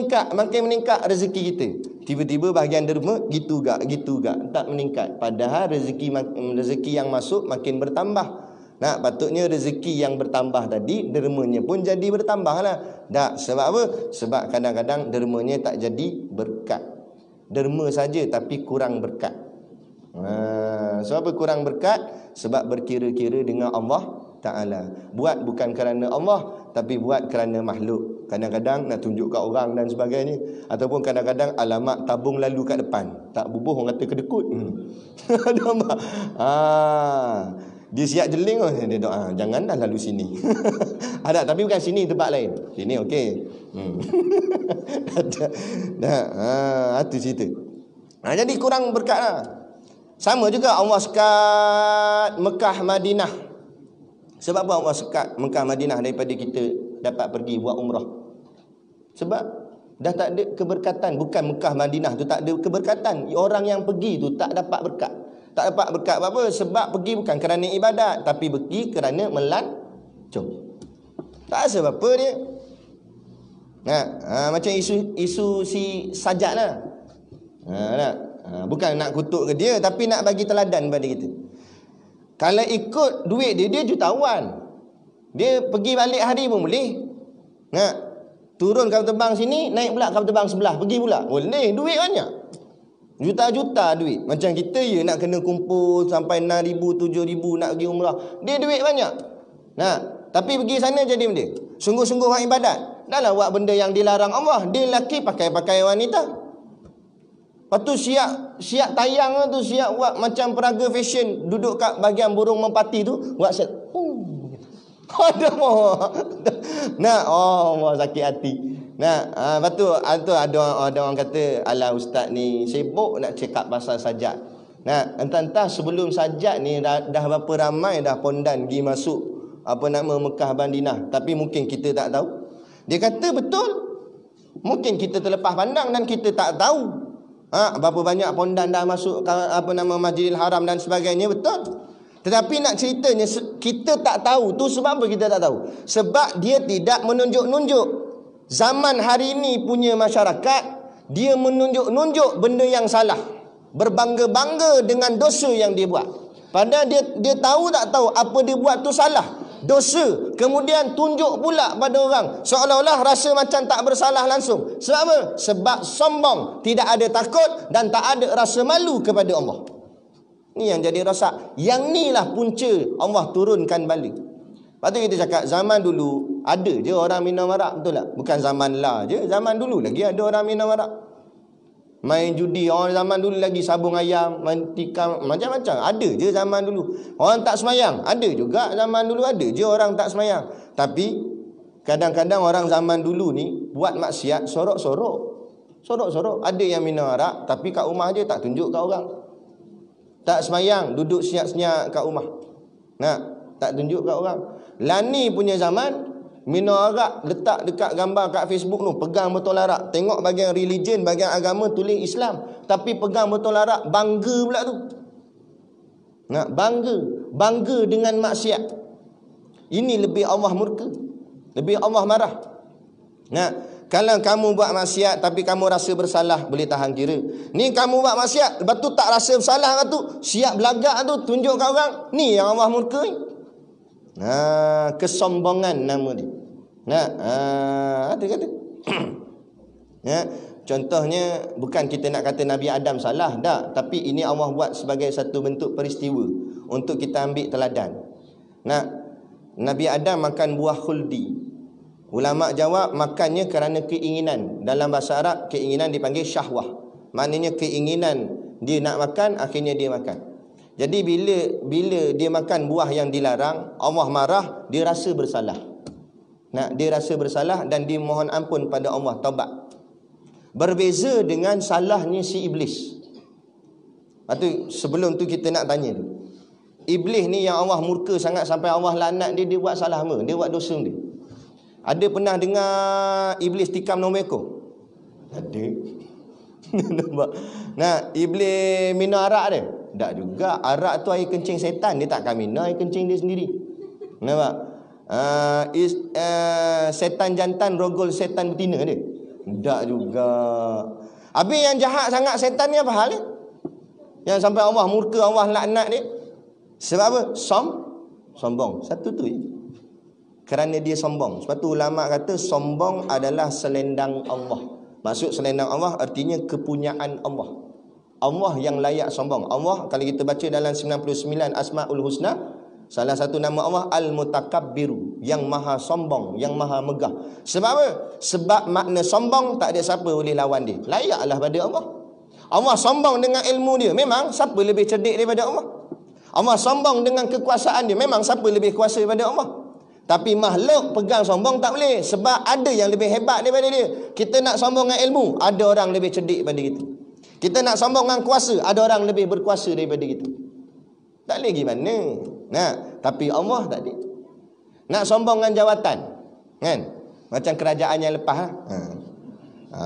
meningkat rezeki kita. Tiba-tiba bahagian derma gitu gak tak meningkat. Padahal rezeki yang masuk makin bertambah. Patutnya rezeki yang bertambah tadi, dermanya pun jadi bertambah lah. Sebab apa? Sebab kadang-kadang dermanya tak jadi berkat. Derma saja tapi kurang berkat. Sebab apa kurang berkat? Sebab berkira-kira dengan Allah Ta'ala. Buat bukan kerana Allah, tapi buat kerana makhluk. Kadang-kadang nak tunjuk kat orang dan sebagainya. Ataupun kadang-kadang alamat tabung lalu kat depan. Tak bubuh orang kata kedekut. Dia siap jeling, dia doa, jangan dah lalu sini. Ada, tapi bukan sini, tempat lain. Sini okey. Itu cerita. Jadi kurang berkat lah. Sama juga Allah sekat Mekah Madinah. Sebab apa Allah sekat Mekah Madinah daripada kita dapat pergi buat umrah? Sebab dah tak ada keberkatan. Bukan Mekah Madinah tu tak ada keberkatan, orang yang pergi tu tak dapat berkat. Tak dapat berkat apa? Sebab pergi bukan kerana ibadat, tapi pergi kerana melancong. Tak rasa apa dia. Macam isu si Sajat lah. Bukan nak kutuk ke dia, tapi nak bagi teladan pada kita. Kalau ikut duit dia jutawan. Dia pergi balik hari pun boleh. Turun kapal terbang sini, naik pula kapal terbang sebelah, pergi pula. Boleh, duit banyak. Juta-juta duit. Macam kita nak kena kumpul sampai 6,000, 7,000 nak pergi umrah. Dia duit banyak. Tapi pergi sana jadi benda. Sungguh-sungguh buat ibadat. Dah lah buat benda yang dilarang Allah. Dia lelaki pakai wanita. Lepas tu siap tayang tu, siap buat macam peraga fashion. Duduk kat bahagian burung merpati tu, buat set. Allah sakit hati. Lepas tu ada orang kata, alah ustaz ni sibuk nak cakap pasal Sajat. Entah-entah sebelum Sajat ni dah berapa ramai dah pondan pergi masuk Mekah Madinah, tapi mungkin kita tak tahu. Dia kata betul. Mungkin kita terlepas pandang dan kita tak tahu. Berapa banyak pondan dah masuk Masjidil Haram dan sebagainya, betul. Tetapi nak ceritanya kita tak tahu tu sebab apa kita tak tahu? Sebab dia tidak menunjuk-nunjuk. Zaman hari ini punya masyarakat, dia menunjuk-nunjuk benda yang salah, berbangga-bangga dengan dosa yang dia buat. Padahal dia tahu tak tahu apa dia buat tu salah, dosa. Kemudian tunjuk pula pada orang, seolah-olah rasa macam tak bersalah langsung. Sebab apa? Sebab sombong, tidak ada takut dan tak ada rasa malu kepada Allah. Ni yang jadi rosak. Yang ni lah punca Allah turunkan balik. Lepas tu kita cakap zaman dulu ada je orang minum arak, betul tak? Bukan zaman lah je, zaman dulu lagi ada orang minum arak. Main judi, orang zaman dulu lagi sabung ayam, main tikam, macam-macam. Ada je zaman dulu. Orang tak semayang, ada juga zaman dulu, ada je orang tak semayang. Tapi kadang-kadang orang zaman dulu ni buat maksiat sorok-sorok. Sorok-sorok. Ada yang minum arak tapi kat rumah je tak tunjuk kat orang. Tak semayang, duduk senyap-senyap kat rumah. Tak tunjuk kat orang. Lani punya zaman, minum arak, letak dekat gambar kat Facebook tu, pegang botol arak. Tengok bagian religion, bagian agama tulis Islam, tapi pegang botol arak, bangga pula tu. Nak bangga dengan maksiat. Ini lebih Allah murka, lebih Allah marah. Nah, kalau kamu buat maksiat tapi kamu rasa bersalah, boleh tahan kira. Ni kamu buat maksiat, lepas tu tak rasa bersalah, lepas tu siap belagak tu, tunjuk kat orang. Ni yang Allah murka ni. Kesombongan nama dia. Ada kata. Contohnya, bukan kita nak kata Nabi Adam salah, tak. Tapi ini Allah buat sebagai satu bentuk peristiwa untuk kita ambil teladan. Nabi Adam makan buah khuldi. Ulama jawab makannya kerana keinginan. Dalam bahasa Arab, keinginan dipanggil syahwah. Maknanya keinginan dia nak makan, akhirnya dia makan. Jadi bila dia makan buah yang dilarang, Allah marah, dia rasa bersalah. Dia rasa bersalah dan dia mohon ampun pada Allah, taubat. Berbeza dengan salahnya si iblis. Sebelum tu kita nak tanya tu. Iblis ni yang Allah murka sangat sampai Allah laknat dia, dia buat salah apa? Dia buat dosa dia. Ada pernah dengar iblis tikam nombor ekor? Ada. Nampak? Iblis minum arak dia? Tak juga. Arak tu air kencing setan, dia takkan minum air kencing dia sendiri. Nampak? Setan jantan rogol setan betina dia? Tak juga. Habis yang jahat sangat setan ni apa hal ni? Yang sampai Allah murka, Allah laknat dia. Sebab apa? Sombong. Satu tu je. Kerana dia sombong. Sebab tu ulama kata sombong adalah selendang Allah. Maksud selendang Allah artinya kepunyaan Allah. Allah yang layak sombong. Allah kalau kita baca dalam 99 Asmaul Husna, salah satu nama Allah Al-Mutakabbiru, yang maha sombong, yang maha megah. Sebab apa? Sebab makna sombong tak ada siapa boleh lawan dia. Layaklah pada Allah. Allah sombong dengan ilmu dia. Memang siapa lebih cerdik daripada Allah? Allah sombong dengan kekuasaan dia. Memang siapa lebih kuasa daripada Allah? Tapi makhluk pegang sombong tak boleh. Sebab ada yang lebih hebat daripada dia. Kita nak sombong dengan ilmu, ada orang lebih cerdik daripada kita. Kita nak sombong dengan kuasa, ada orang lebih berkuasa daripada kita. Tak boleh gimana. Tapi Allah tak ada. Nak sombong dengan jawatan, kan? Macam kerajaan yang lepas.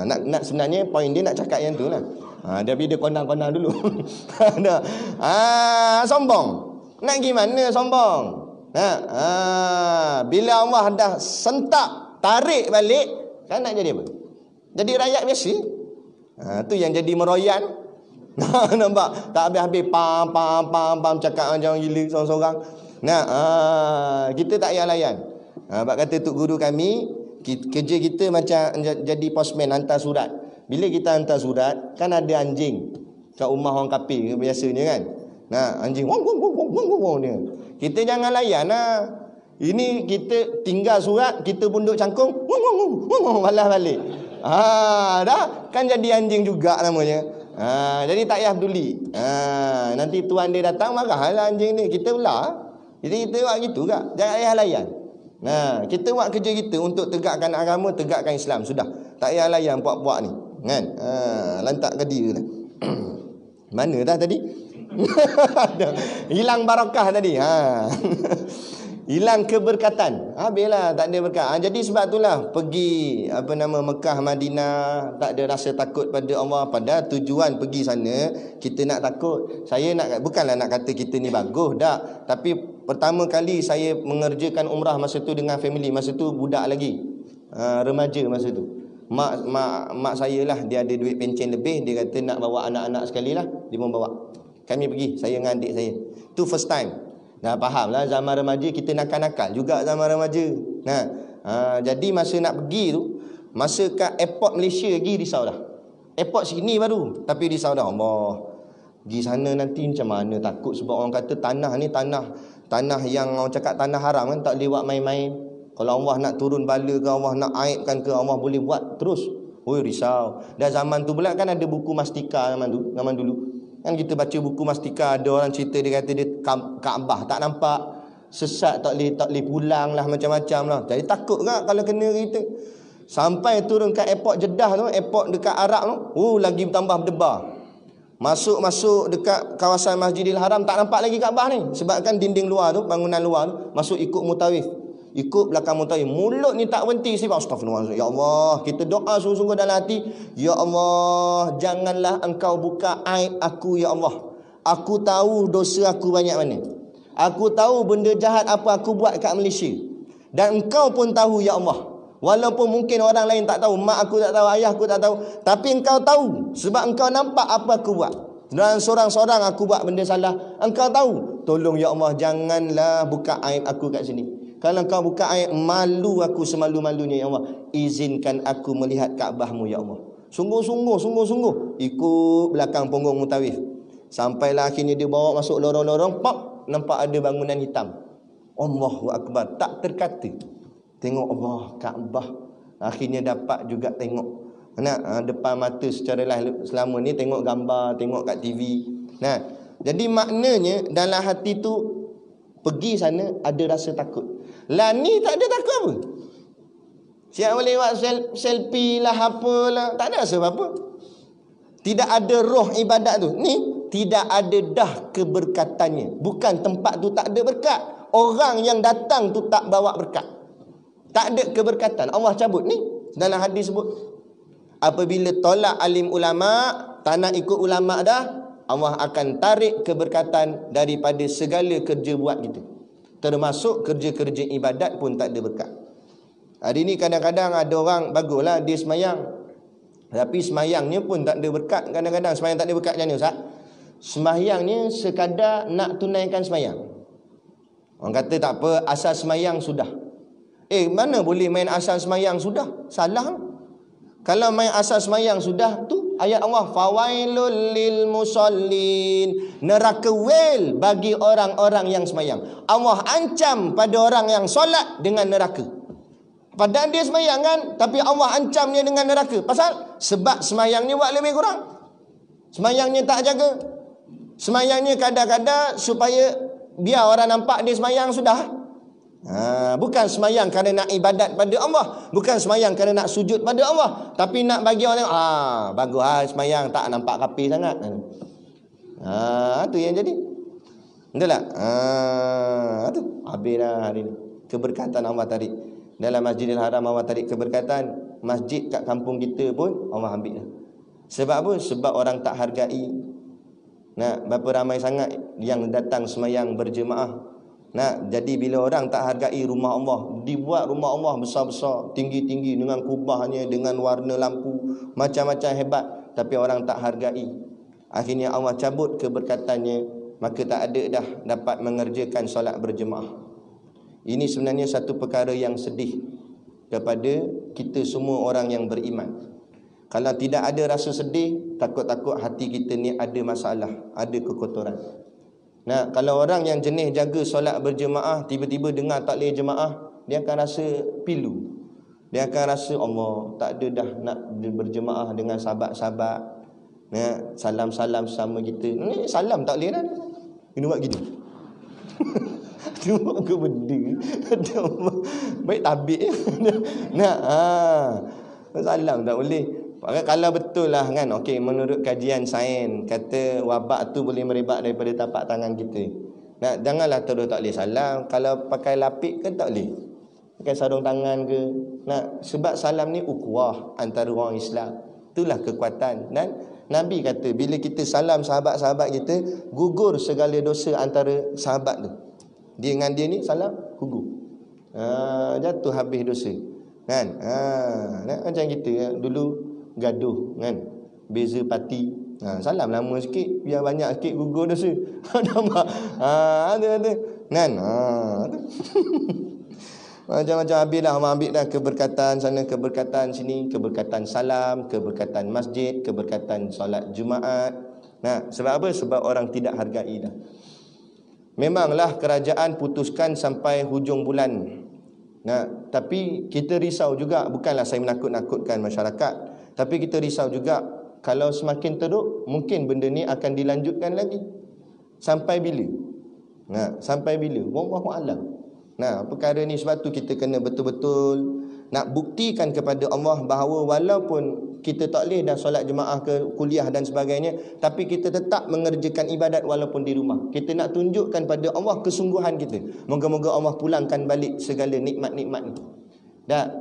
Nak sebenarnya poin dia nak cakap yang tu lah. Dia kondang-kondang dulu. Sombong. Nak gimana sombong? Bila Allah dah sentak, tarik balik, kan nak jadi apa? Jadi rakyat biasa. Tu yang jadi meroyan. Nampak? Tak habis-habis pam cakap macam gila seorang-seorang. Kita tak payah layan. Sebab kata tok guru kami, kerja kita macam jadi postman, hantar surat. Bila kita hantar surat, kan ada anjing kat rumah orang kafir biasanya kan. Anjing wong dia. Kita jangan layan lah. Ini kita tinggal surat, kita pun duduk cangkung, wong balas balik. Dah kan jadi anjing juga namanya. Jadi tak payah peduli. Nanti tuan dia datang, marahlah anjing ni. Kita pula. Jadi kita buat gitu tak? Jangan payah layan. Kita buat kerja kita untuk tegakkan agama, tegakkan Islam. Sudah. Tak payah layan puak-puak ni. Kan? Lantak ke dia lah. Mana dah tadi? Hilang barakah tadi. Hilang keberkatan. Habislah tak ada berkat. Jadi sebab itulah pergi Mekah, Madinah, tak ada rasa takut pada Allah. Pada tujuan pergi sana kita nak takut. Saya bukanlah nak kata kita ni bagus tak. Tapi pertama kali saya mengerjakan umrah masa tu dengan family. Masa tu budak lagi. Remaja masa tu. Mak saya lah, dia ada duit pencen lebih, dia kata nak bawa anak-anak sekali lah, dia pun bawa. Kami pergi, saya dengan adik saya. Tu first time. Dah faham lah zaman remaja kita nakal-nakal juga zaman remaja. Jadi masa nak pergi tu, masa kat airport Malaysia lagi risau dah. Airport sini baru, tapi risau dah. Allah, pergi sana nanti macam mana, takut sebab orang kata tanah ni tanah yang orang cakap tanah haram kan, tak lewat main-main. Kalau Allah nak turun bala ke, Allah nak aibkan ke, Allah boleh buat terus. Risau. Dan zaman tu pula kan ada buku mastika zaman dulu. Kan kita baca buku mastika, ada orang cerita dia kata dia Kaabah tak nampak, sesat tak boleh pulang lah, macam-macam lah. Jadi takut kan kalau kena kita. Sampai turun kat airport Jeddah tu, airport dekat Arab tu, lagi tambah berdebar. Masuk dekat kawasan Masjidil Haram tak nampak lagi Kaabah ni. Sebab kan dinding luar tu, bangunan luar tu, masuk ikut mutawif. ikut belakang mutawif. Mulut ni tak berhenti istighfar. Astagfirullah. Ya Allah, kita doa sungguh-sungguh dalam hati. Ya Allah, janganlah engkau buka aib aku ya Allah. Aku tahu dosa aku banyak mana. Aku tahu benda jahat apa aku buat kat Malaysia. Dan engkau pun tahu ya Allah. Walaupun mungkin orang lain tak tahu, mak aku tak tahu, ayah aku tak tahu, tapi engkau tahu sebab engkau nampak apa aku buat. Dan seorang-seorang aku buat benda salah, engkau tahu. Tolong ya Allah, janganlah buka aib aku kat sini. Kalau engkau buka aib, malu aku semalu-malunya ya Allah. Izinkan aku melihat Kaabahmu ya Allah. Sungguh-sungguh ikut belakang punggung mutawif. Sampailah akhirnya dia bawa masuk lorong-lorong, pop, nampak ada bangunan hitam. Allahu Akbar, tak terkata. Tengok Allah, Kaabah. Akhirnya dapat juga tengok. Depan mata secara selama ni tengok gambar, tengok kat TV. Jadi maknanya dalam hati tu pergi sana ada rasa takut. Lah ni tak ada takut apa. Siap boleh buat selfie lah apalah, tak ada rasa apa-apa. Tidak ada roh ibadat tu. Ni tidak ada dah keberkatannya. Bukan tempat tu tak ada berkat. Orang yang datang tu tak bawa berkat. Tak ada keberkatan. Allah cabut ni. Dalam hadis sebut, apabila tolak alim ulama, tak nak ikut ulama dah, Allah akan tarik keberkatan daripada segala kerja buat kita. Termasuk kerja-kerja ibadat pun tak ada berkat. Hari ni kadang-kadang ada orang, baguslah dia semayang, tapi semayangnya pun tak ada berkat. Kadang-kadang semayang tak ada berkat macam mana Ustaz? Semayangnya sekadar nak tunaikan semayang. Orang kata tak apa, asal semayang sudah. Mana boleh main asal semayang sudah? Salah. Kalau main asal semayang sudah, tu ayat Allah, fawailul lil musallin, neraka wel bagi orang-orang yang semayang. Allah ancam pada orang yang solat dengan neraka. Padahal dia semayang kan, tapi Allah ancamnya dengan neraka. Pasal sebab semayangnya buat lebih kurang. Semayangnya tak jaga. Semayangnya kadang-kadang supaya biar orang nampak dia semayang sudah. Bukan semayang kerana nak ibadat pada Allah, bukan semayang kerana nak sujud pada Allah, tapi nak bagi orang bagus semayang tak nampak rapi sangat. Tu yang jadi. Betul tak? Tu habis dah hari ni. Keberkatan Allah tarik. Dalam Masjidil Haram Allah tarik keberkatan. Masjid kat kampung kita pun Allah ambil dah. Sebab apa? Sebab orang tak hargai. Berapa ramai sangat yang datang semayang berjemaah. Jadi bila orang tak hargai rumah Allah, dibuat rumah Allah besar-besar, tinggi-tinggi dengan kubahnya, dengan warna lampu, macam-macam hebat, tapi orang tak hargai. Akhirnya Allah cabut keberkatannya, maka tak ada dah dapat mengerjakan solat berjemaah. Ini sebenarnya satu perkara yang sedih kepada kita semua orang yang beriman. Kalau tidak ada rasa sedih, takut-takut hati kita ni ada masalah, ada kekotoran. Kalau orang yang jenis jaga solat berjemaah, tiba-tiba dengar taklih jemaah, dia akan rasa pilu. Dia akan rasa Allah, tak ada dah nak berjemaah dengan sahabat-sahabat. Salam-salam sama kita. Ni salam taklih dah. Ini buat gini. Dia buat ke benda. Baik tabik. Salam tak boleh. Kalau betul lah kan, okey, menurut kajian sains kata wabak tu boleh merebak daripada tapak tangan kita. Janganlah terus tak boleh salam. Kalau pakai lapik kan tak boleh. Pakai sarung tangan ke. Sebab salam ni ukhuwah antara orang Islam. Itulah kekuatan. Dan Nabi kata bila kita salam sahabat-sahabat kita, gugur segala dosa antara sahabat tu. Dia dengan dia ni salam gugur. Jatuh habis dosa. Kan? Macam kita dulu gaduh kan, beza parti, salam lama sikit biar banyak sikit gugur dosa. Nampak? Ada kan? Macam-macam habis dah, ambil dah keberkatan sana, keberkatan sini, keberkatan salam, keberkatan masjid, keberkatan solat Jumaat. Sebab apa? Sebab orang tidak hargai dah. Memanglah kerajaan putuskan sampai hujung bulan. Tapi kita risau juga, bukanlah saya menakut-nakutkan masyarakat, tapi kita risau juga kalau semakin teruk, mungkin benda ni akan dilanjutkan lagi. Sampai bila? Sampai bila? Wallahu a'lam. Perkara ni sebab tu kita kena betul-betul nak buktikan kepada Allah bahawa walaupun kita tak boleh dah solat jemaah ke kuliah dan sebagainya, tapi kita tetap mengerjakan ibadat walaupun di rumah. Kita nak tunjukkan pada Allah kesungguhan kita. Moga-moga Allah pulangkan balik segala nikmat-nikmat ni. Dah,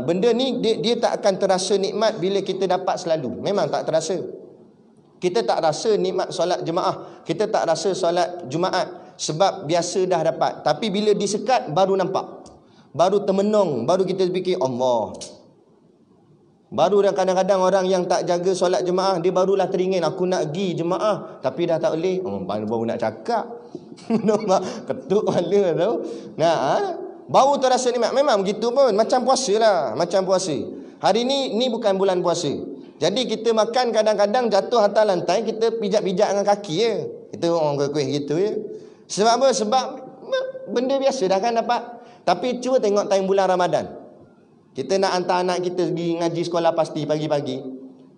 benda ni dia tak akan terasa nikmat bila kita dapat selalu. Memang tak terasa. Kita tak rasa nikmat solat jemaah, kita tak rasa solat Jumaat sebab biasa dah dapat. Tapi bila disekat baru nampak, baru termenung, baru kita fikir Allah. Baru dah kadang-kadang orang yang tak jaga solat jemaah, dia barulah teringin, aku nak pergi jemaah tapi dah tak boleh. Baru nak cakap. Ketuk kepala tau. Baru terasa nikmat. Memang begitu pun, macam puasa lah, macam puasa. Hari ni bukan bulan puasa. Jadi kita makan kadang-kadang jatuh atas lantai, kita pijak-pijak dengan kaki je. Kita orang kuih gitu je. Sebab apa? Sebab benda biasa dah kan dapat. Tapi cuba tengok time bulan Ramadan. Kita nak hantar anak kita pergi ngaji sekolah pasti pagi-pagi.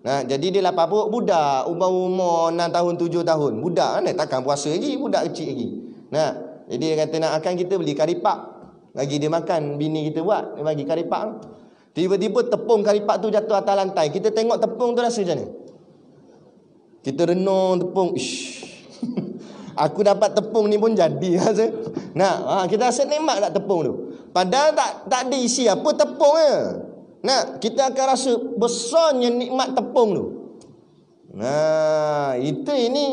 Jadi dia lapar perut, budak umur 6 tahun 7 tahun. Budak kan takkan puasa lagi, budak kecil lagi. Jadi dia kata nak makan, kita beli karipak. Bagi dia makan, bini kita buat, dia bagi karipak. Tiba-tiba tepung karipak tu jatuh atas lantai. Kita tengok tepung tu rasa macam mana? Kita renung tepung. Aku dapat tepung ni pun jadi rasa. Kita rasa nikmat tak tepung tu. Padahal tak ada isi apa tepung je. Kita akan rasa besarnya nikmat tepung tu. Ini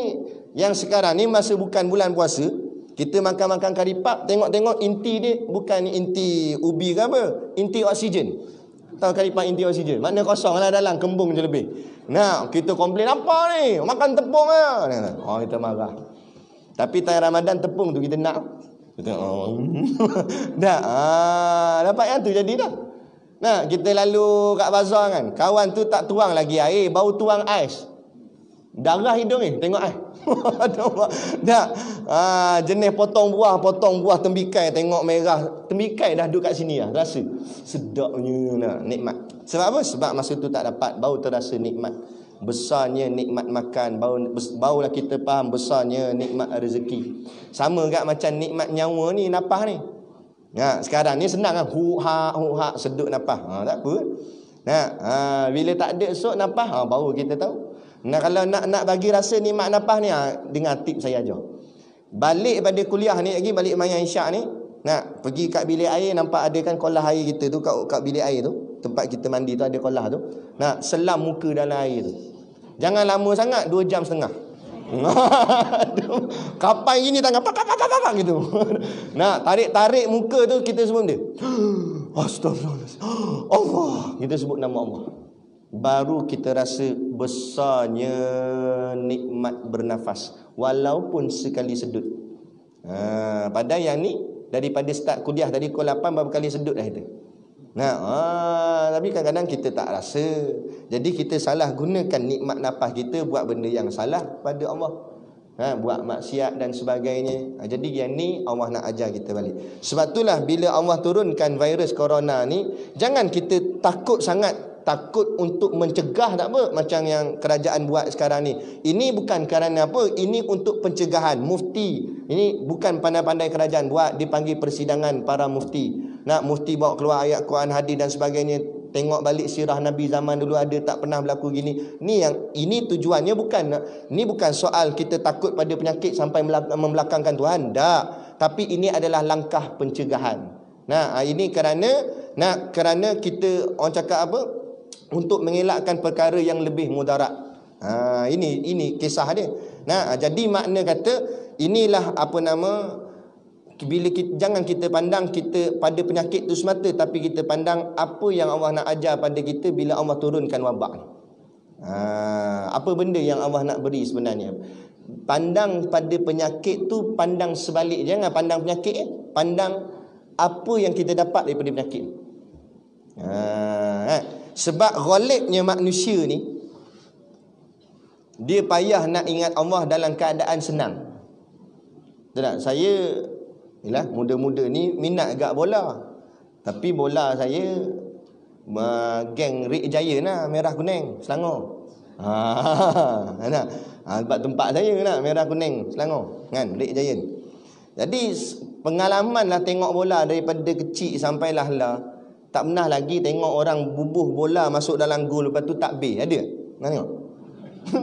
yang sekarang ni masa bukan bulan puasa, kita makan-makan karipak, tengok-tengok inti dia bukan inti ubi ke apa, inti oksigen. Tahu karipak inti oksigen? Makna kosong lah dalam, kembung je lebih. Kita komplain, apa ni? Makan tepung lah. Kita marah. Tapi time Ramadan tepung tu kita nak. Dapat yang tu jadi dah. Kita lalu kat bazar kan, kawan tu tak tuang lagi air, baru tuang ais. Darah hidung ni, tengok ais. Jenis potong buah tembikai, tengok merah. Tembikai dah duduk kat sini lah, rasa sedapnya nikmat. Sebab apa? Sebab masa tu tak dapat, baru terasa nikmat. Besarnya nikmat makan, barulah kita faham besarnya nikmat rezeki. Sama gak macam nikmat nyawa ni, napas ni. Sekarang ni senang kan, hu-ha sedut napas. Tak apa. Bila tak ada esok napas, baru kita tahu. Kalau nak bagi rasa nikmat napas ni, dengar tip saya aja. Balik pada kuliah ni lagi, balik mayang isyak ni, pergi kat bilik air, nampak ada kan kolah air kita tu, kat bilik air tu, tempat kita mandi tu ada kolah tu. Selam muka dalam air tu. Jangan lama sangat, 2 jam setengah. Kapai gini tangan pak gitu. Tarik muka tu, kita sebut dia. Astagfirullahaladzim. Allah. Kita sebut nama Allah. Baru kita rasa besarnya nikmat bernafas, walaupun sekali sedut. Padahal yang ni daripada start kuliah tadi pukul 8 berapa kali sedut dah kita. Tapi kadang-kadang kita tak rasa. Jadi kita salah gunakan nikmat nafas kita buat benda yang salah pada Allah. Buat maksiat dan sebagainya. Jadi yang ni Allah nak ajar kita balik. Sebab itulah bila Allah turunkan virus corona ni, jangan kita takut sangat. Takut untuk mencegah, tak apa, macam yang kerajaan buat sekarang ni. Ini bukan kerana apa, ini untuk pencegahan. Mufti, ini bukan pandai-pandai kerajaan buat, dipanggil persidangan para mufti. Mufti bawa keluar ayat Quran, hadis dan sebagainya. Tengok balik sirah Nabi zaman dulu ada, tak pernah berlaku gini. Ini tujuannya bukan soal kita takut pada penyakit sampai membelakangkan Tuhan. Tak. Tapi ini adalah langkah pencegahan. Ini kerana kita, orang cakap apa, untuk mengelakkan perkara yang lebih mudarat. Ini kisah dia. Jadi makna kata, inilah bila jangan kita pandang kita pada penyakit itu semata, tapi kita pandang apa yang Allah nak ajar pada kita bila Allah turunkan wabak ni. Apa benda yang Allah nak beri sebenarnya. Pandang pada penyakit tu, pandang sebalik. Jangan pandang penyakit, pandang apa yang kita dapat daripada penyakit. Sebab ghalibnya manusia ni, dia payah nak ingat Allah dalam keadaan senang. Tak? Saya muda-muda ni minat agak bola. Tapi bola saya geng Rik Jaya lah, merah kuning Selangor. Sebab tempat saya nak merah kuning Selangor kan, Rik Jaya. Jadi pengalaman lah tengok bola daripada kecil sampailah lah. Tak pernah lagi tengok orang bubuh bola masuk dalam gol lepas tu takbir. Ada? Nak tengok?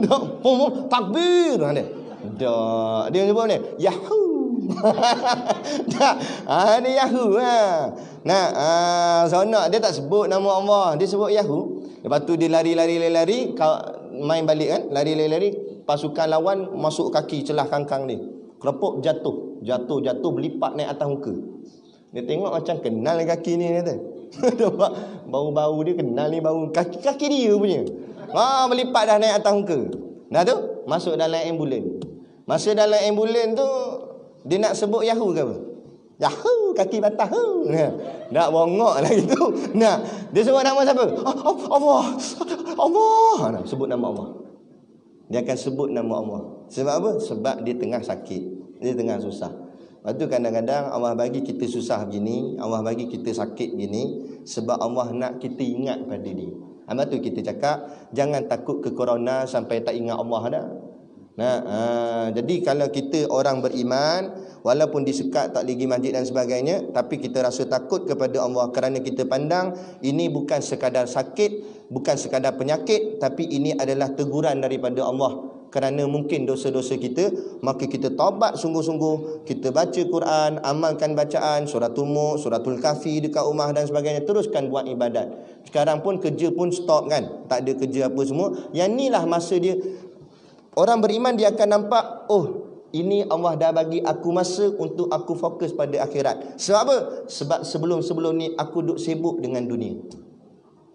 Tak. Takbir. Ada? Tak. Dia sebut ni. Yahoo. Tak. Dia Yahoo. Nah, sonok dia tak sebut nama Allah. Dia sebut Yahoo. Lepas tu dia lari, main balik kan. Lari. Pasukan lawan masuk kaki celah kangkang dia. Kelepuk jatuh berlipat naik atas muka. Dia tengok macam kenal kaki ni kata. Bau-bau dia kenal ni bau kaki dia punya. Berlipat dah naik atas muka. Dah tu masuk dalam ambulan. Masa dalam ambulan tu dia nak sebut Yahoo ke apa? Yahoo, kaki patah. Nak bongok lah itu. Nah, dia sebut nama siapa? Allah. Nah, sebut nama Allah. Dia akan sebut nama Allah. Sebab apa? Sebab dia tengah sakit. Dia tengah susah. Lepas tu kadang-kadang Allah bagi kita susah begini, Allah bagi kita sakit begini, sebab Allah nak kita ingat pada dia. Lepas tu kita cakap, jangan takut ke corona sampai tak ingat Allah dah. Jadi kalau kita orang beriman, walaupun disekat tak pergi masjid dan sebagainya, tapi kita rasa takut kepada Allah kerana kita pandang ini bukan sekadar sakit, bukan sekadar penyakit, tapi ini adalah teguran daripada Allah. Kerana mungkin dosa-dosa kita, maka kita taubat sungguh-sungguh, kita baca Quran, amalkan bacaan suratul Mulk, suratul Kahfi dekat rumah dan sebagainya, teruskan buat ibadat. Sekarang pun kerja pun stop kan, tak ada kerja apa semua. Yang inilah masa dia, orang beriman dia akan nampak, oh ini Allah dah bagi aku masa untuk aku fokus pada akhirat. Sebab apa? Sebab sebelum-sebelum ni aku duk sibuk dengan dunia.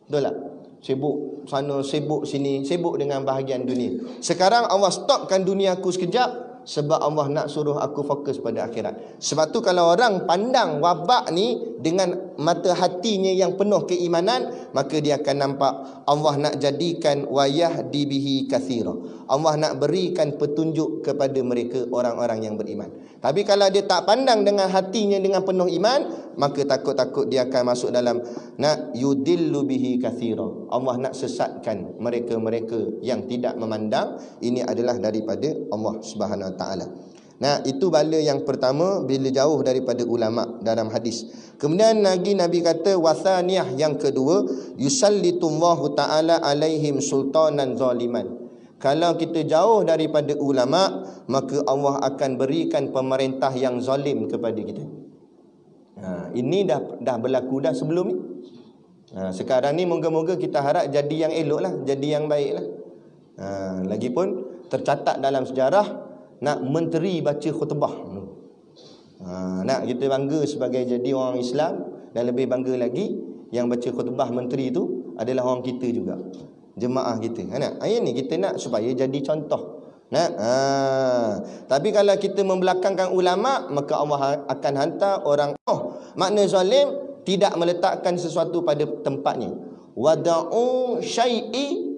Betul tak? Sibuk sana, sibuk sini, sibuk dengan bahagian dunia. Sekarang Allah stopkan dunia aku sekejap, sebab Allah nak suruh aku fokus pada akhirat. Sebab tu kalau orang pandang wabak ni dengan mata hatinya yang penuh keimanan, maka dia akan nampak Allah nak jadikan wayahdi bihi katsira. Allah nak berikan petunjuk kepada mereka orang-orang yang beriman. Tapi kalau dia tak pandang dengan hatinya dengan penuh iman, maka takut-takut dia akan masuk dalam nak yudillu bihi katsira. Allah nak sesatkan mereka-mereka yang tidak memandang. Ini adalah daripada Allah Subhanahu Wa Taala. Nah, itu bala yang pertama bila jauh daripada ulama dalam hadis. Kemudian lagi Nabi kata wasaniyah, yang kedua, yusallitullahu taala alaihim sultanan zaliman. Kalau kita jauh daripada ulama, maka Allah akan berikan pemerintah yang zalim kepada kita. Ini dah berlaku dah sebelum ni. Sekarang ni moga-moga kita harap jadi yang elok lah, jadi yang baik lah. Lagipun tercatat dalam sejarah, nak menteri baca khutbah. Nak kita bangga sebagai jadi orang Islam, dan lebih bangga lagi yang baca khutbah menteri itu adalah orang kita juga, jemaah kita. Ayat ni kita nak supaya jadi contoh. Tapi kalau kita membelakangkan ulama, maka Allah akan hantar orang makna zalim, tidak meletakkan sesuatu pada tempatnya. Wada'u syai'i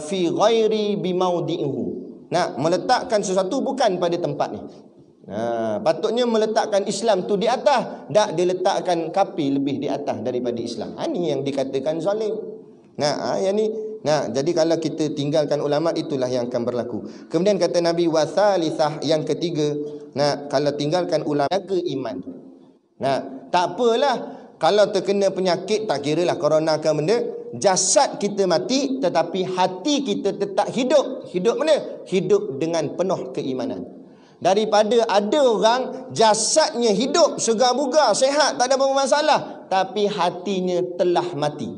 fi ghairi bimaudi'ihi. Meletakkan sesuatu bukan pada tempatnya. Patutnya meletakkan Islam tu di atas, tak diletakkan kafir lebih di atas daripada Islam. Ini yang dikatakan zalim. Yang ni. Jadi kalau kita tinggalkan ulama, itulah yang akan berlaku. Kemudian kata Nabi wasalithah, yang ketiga, kalau tinggalkan ulama, jaga iman. Tak apalah kalau terkena penyakit, tak kira lah corona ke benda, jasad kita mati tetapi hati kita tetap hidup. Hidup mana? Hidup dengan penuh keimanan. Daripada ada orang jasadnya hidup, segar-bugar, sehat, tak ada apa-apa masalah, tapi hatinya telah mati.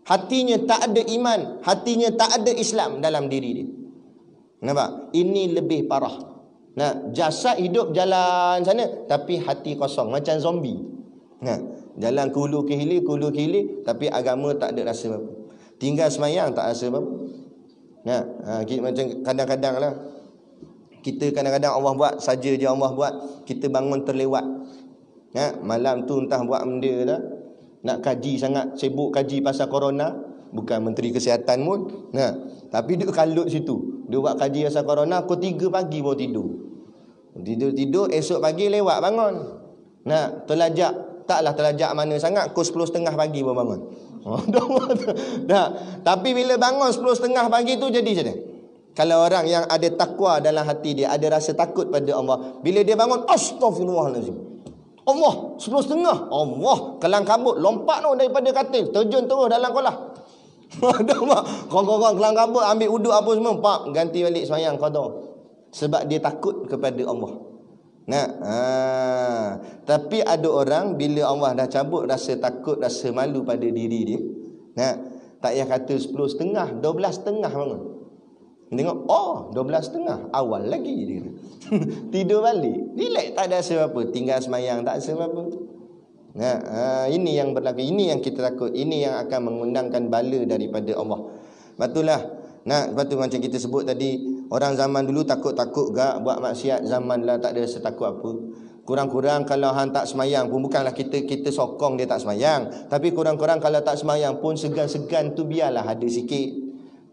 Hatinya tak ada iman, hatinya tak ada Islam dalam diri dia. Nampak? Ini lebih parah. Jasad hidup jalan sana, tapi hati kosong, macam zombie. Jalan ke hulu ke hilir, tapi agama tak ada rasa apa. Tinggal semayang tak rasa apa. Macam kadang-kadang lah, kita kadang-kadang Allah buat saja je, Allah buat kita bangun terlewat. Malam tu entah buat benda dah, nak kaji sangat, sibuk kaji pasal corona, bukan Menteri Kesihatan pun. Tapi dia kalut situ, dia buat kaji pasal corona, pukul 3 pagi baru tidur. Tidur, esok pagi lewat bangun. Terlajak. Taklah terlajak mana sangat, pukul 10.30 pagi baru bangun. Tapi bila bangun 10.30 pagi tu jadi macam mana? Kalau orang yang ada takwa dalam hati dia, ada rasa takut pada Allah, bila dia bangun, astagfirullahalazim, Allah 10.5. Allah kelang kabut lompat tu daripada katil, terjun terus dalam kolah. Ada mak kong kelang kabut, ambil uduk apa semua, pak ganti balik sembahyang qada. Sebab dia takut kepada Allah. Nah, tapi ada orang bila Allah dah cabut rasa takut, rasa malu pada diri dia. Nah, tak payah kata 10.5, 12.5 bangun. Tengok, oh 12.5 awal lagi dia. Tidur balik, relax, tak ada rasa apa, tinggal sembahyang tak rasa apa. Nah, ini yang berlaku, ini yang kita takut, ini yang akan mengundangkan bala daripada Allah. Batulah. Nah, lepas tu macam kita sebut tadi, orang zaman dulu takut-takut gak buat maksiat, zaman lah tak ada rasa takut apa. Kurang-kurang kalau hang tak semayang pun, bukanlah kita sokong dia tak semayang, tapi kurang-kurang kalau tak semayang pun segan-segan tu biarlah ada sikit.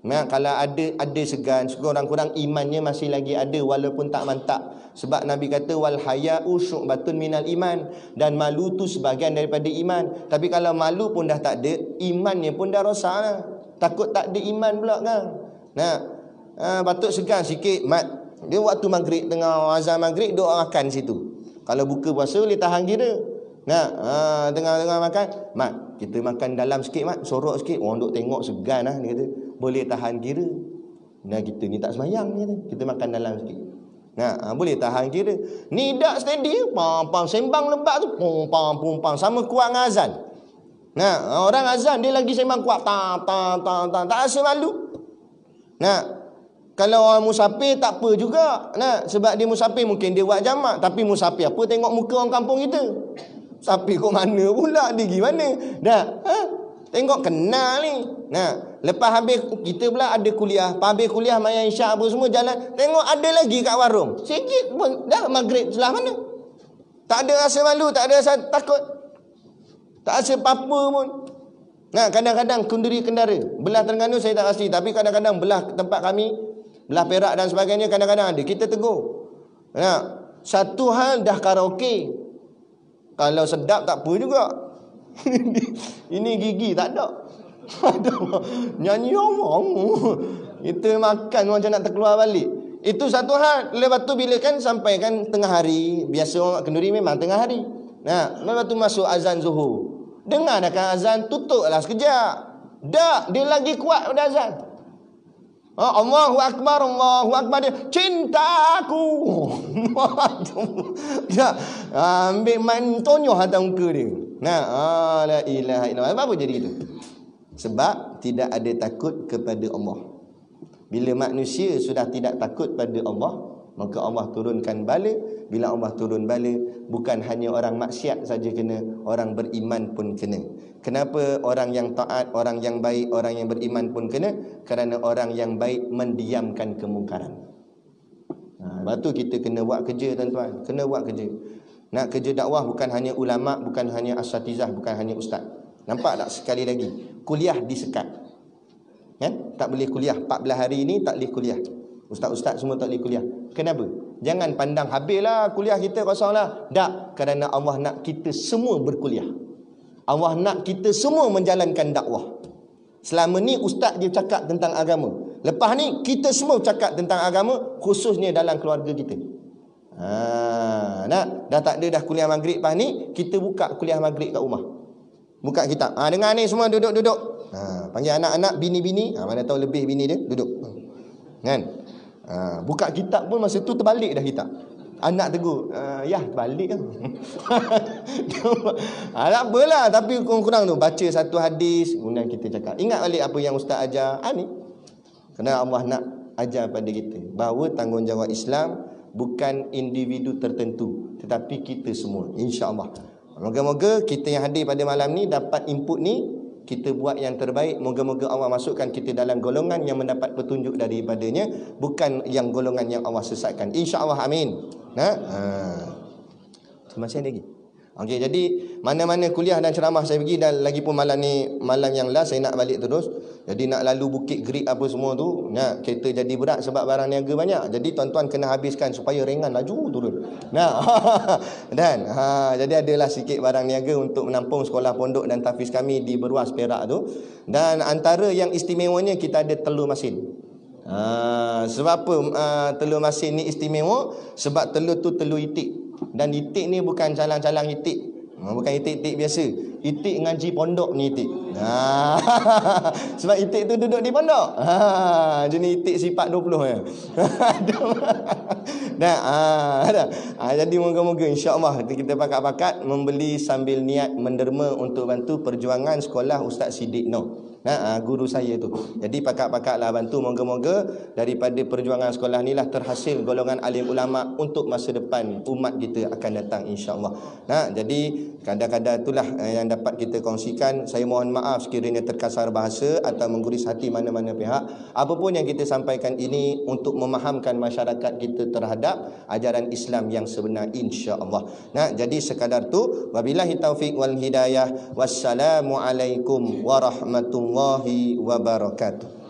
Nah, kalau ada segan, kurang-kurang imannya masih lagi ada walaupun tak mantap. Sebab Nabi kata wal haya'u syu'batun minal iman, dan malu tu sebahagian daripada iman. Tapi kalau malu pun dah tak ada, imannya pun dah rosak lah. Takut tak ada iman pula kan. Nah, patut segan sikit mat. Dia waktu maghrib, tengah azan maghrib duk makan situ. Kalau buka puasa boleh tahan kira. Nah, tengah-tengah makan, mat, kita makan dalam sikit mat, sorok sikit. Orang duk tengok segan lah, dia kata. Boleh tahan kira. Nah, kita ni tak semayang ni, kita makan dalam sikit. Nah, boleh tahan kira. Ni dak steady, pam sembang lebat tu, pam sama kuat dengan azan. Nah, orang azan dia lagi sembang kuat, tak rasa malu. Nah, kalau orang musafir tak apa juga. Nah, sebab dia musafir mungkin dia buat jamak, tapi musafir apa tengok muka orang kampung kita. Musafir kok mana pula, dia pergi mana? Dah, tengok kenal ni. Nah, lepas habis kita pula ada kuliah. Lepas habis kuliah main isyak apa semua jalan, tengok ada lagi kat warung. Sikit pun dah maghrib selah mana. Tak ada rasa malu, tak ada rasa takut. Tak rasa apa-apa pun. Nah, kadang-kadang kenduri kendara. Belah Terengganu saya tak pasti, tapi kadang-kadang belah tempat kami, belah Perak dan sebagainya, kadang-kadang ada. Kita tegur. Nah, satu hal dah karaoke. Kalau sedap tak apa juga. Ini gigi tak ada. Nyanyi orang. Kita makan macam nak terkeluar balik. Itu satu hal. Lepas tu bila kan sampai kan tengah hari, biasa orang kenduri memang tengah hari. Nah, lepas tu masuk azan Zuhur. Dengar dah kan azan, tutuplah sekejap. Dak, dia lagi kuat pada azan. Allahu Akbar, Allahu Akbar, dia cintaku. Ya, ambil main tonyoh atas muka dia. Nah, la ilaha illallah. Apa jadi gitu? Sebab tidak ada takut kepada Allah. Bila manusia sudah tidak takut pada Allah, maka Allah turunkan bala. Bila Allah turun bala, bukan hanya orang maksiat saja kena, orang beriman pun kena. Kenapa orang yang taat, orang yang baik, orang yang beriman pun kena? Kerana orang yang baik mendiamkan kemungkaran. Lepas tu kita kena buat kerja tuan-tuan. Kena buat kerja. Nak kerja dakwah bukan hanya ulama', bukan hanya asatizah, bukan hanya ustaz. Nampak tak sekali lagi? Kuliah disekat. Kan? Tak boleh kuliah. 14 hari ini tak boleh kuliah. Ustaz-ustaz semua tak boleh kuliah. Kenapa? Jangan pandang habislah kuliah kita kosonglah. Tak. Kerana Allah nak kita semua berkuliah. Allah nak kita semua menjalankan dakwah. Selama ni ustaz dia cakap tentang agama. Lepas ni kita semua cakap tentang agama, khususnya dalam keluarga kita. Nak dah tak ada dah kuliah maghrib lepas ni, kita buka kuliah maghrib kat rumah. Buka kitab. Dengar ni semua duduk. Panggil anak-anak, bini-bini, mana tahu lebih bini dia, duduk. Kan? Buka kitab pun masa tu terbalik dah kitab. Anak tegur, ya balik kan. Tak apalah, tapi kurang-kurang tu baca satu hadis, kemudian kita cakap, ingat balik apa yang ustaz ajar. Ni kerana Allah nak ajar pada kita bahawa tanggungjawab Islam bukan individu tertentu, tetapi kita semua, insya-Allah. Moga-moga kita yang hadir pada malam ni dapat input ni, kita buat yang terbaik. Moga-moga Allah masukkan kita dalam golongan yang mendapat petunjuk daripadanya, bukan yang golongan yang Allah sesatkan, insya-Allah. Amin. Masih lagi. Okey, jadi mana-mana kuliah dan ceramah saya pergi, dan lagi pun malam ni malam yang last saya nak balik terus. Jadi nak lalu Bukit Gerik apa semua tu, kereta jadi berat sebab barang niaga banyak. Jadi tuan-tuan kena habiskan supaya ringan laju turun. Dan jadi adalah sikit barang niaga untuk menampung sekolah pondok dan tahfiz kami di Beruas Perak tu. Dan antara yang istimewanya kita ada telur masin. Sebab apa telur masin ni istimewa? Sebab telur tu telur itik. Dan itik ni bukan calang-calang itik. Bukan itik-itik biasa. Itik ngaji pondok ni itik. Sebab itik tu duduk di pondok. Jenis itik sifat 20 ya. Jadi moga-moga insya-Allah kita pakat-pakat membeli sambil niat menderma untuk bantu perjuangan sekolah Ustaz Siddiq Noh. Guru saya tu. Jadi pakat-pakatlah bantu, moga-moga daripada perjuangan sekolah ni lah terhasil golongan alim ulama untuk masa depan umat kita akan datang insya-Allah. Jadi kadang-kadang itulah yang dapat kita kongsikan. Saya mohon maaf sekiranya terkasar bahasa atau mengguris hati mana-mana pihak. Apapun yang kita sampaikan ini untuk memahamkan masyarakat kita terhadap ajaran Islam yang sebenar insya-Allah. Jadi sekadar tu, wabillahi taufik wal hidayah. Wassalamualaikum warahmatullahi wabarakatuh.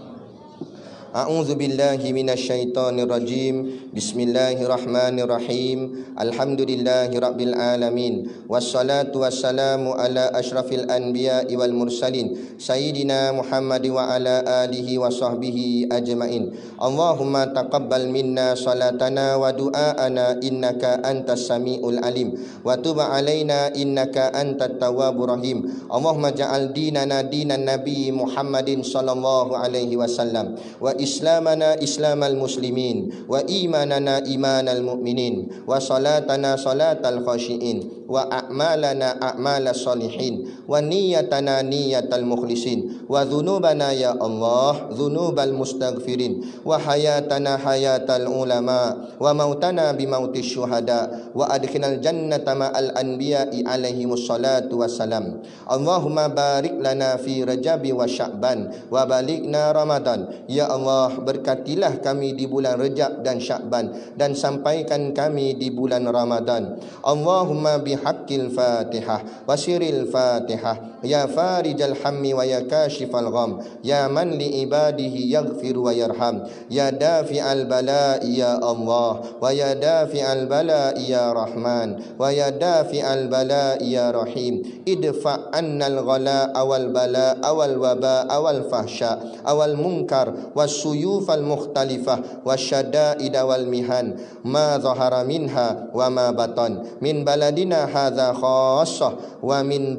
A'udzu billahi minasyaitonir rajim. Bismillahirrahmanirrahim. Alhamdulillahirabbil alamin. Wassalatu wassalamu ala asyrafil anbiya'i wal mursalin sayyidina Muhammad wa ala alihi wa sahbihi ajmain. Allahumma taqabbal minna salatana wa du'aana innaka antas samiul alim wa tub alaina innaka antat tawwabur rahim. Allahumma ja'al dinana dinan nabi Muhammadin sallallahu alaihi wasallam wa islamana islamal muslimin wa imanana imanal mu'minin wa salatana salatal khashiin wa a'malana a'malas salihin wa niyatana niyatal mukhlisin wa dhunubana ya Allah dhunubal mustaghfirin wa hayatana hayatal ulama wa mautana bimautis syuhada wa adkhinal jannata ma'al anbiya'i alaihimus salatu wassalam. Allahumma barik lana fi Rajabi wa Sya'ban wa balikna Ramadan. Ya Allah, berkatilah kami di bulan Rajab dan Sya'ban dan sampaikan kami di bulan Ramadan. Allahumma bihaqqil Fatihah wa sirril Fatihah ya farijal hammi wa ya kashifal gham ya man li ibadihi yaghfir wa yarham ya dafi'al bala'i ya Allah wa ya dafi'al bala'i ya Rahman wa ya dafi'al bala'i ya Rahim. Idfa' annal ghala awal bala awal waba awal fahsya awal munkar was-suyuf al-mukhtalifah wasyada'id wal mihan ma zahara minha wa ma batan min baladina hadza khassah wa min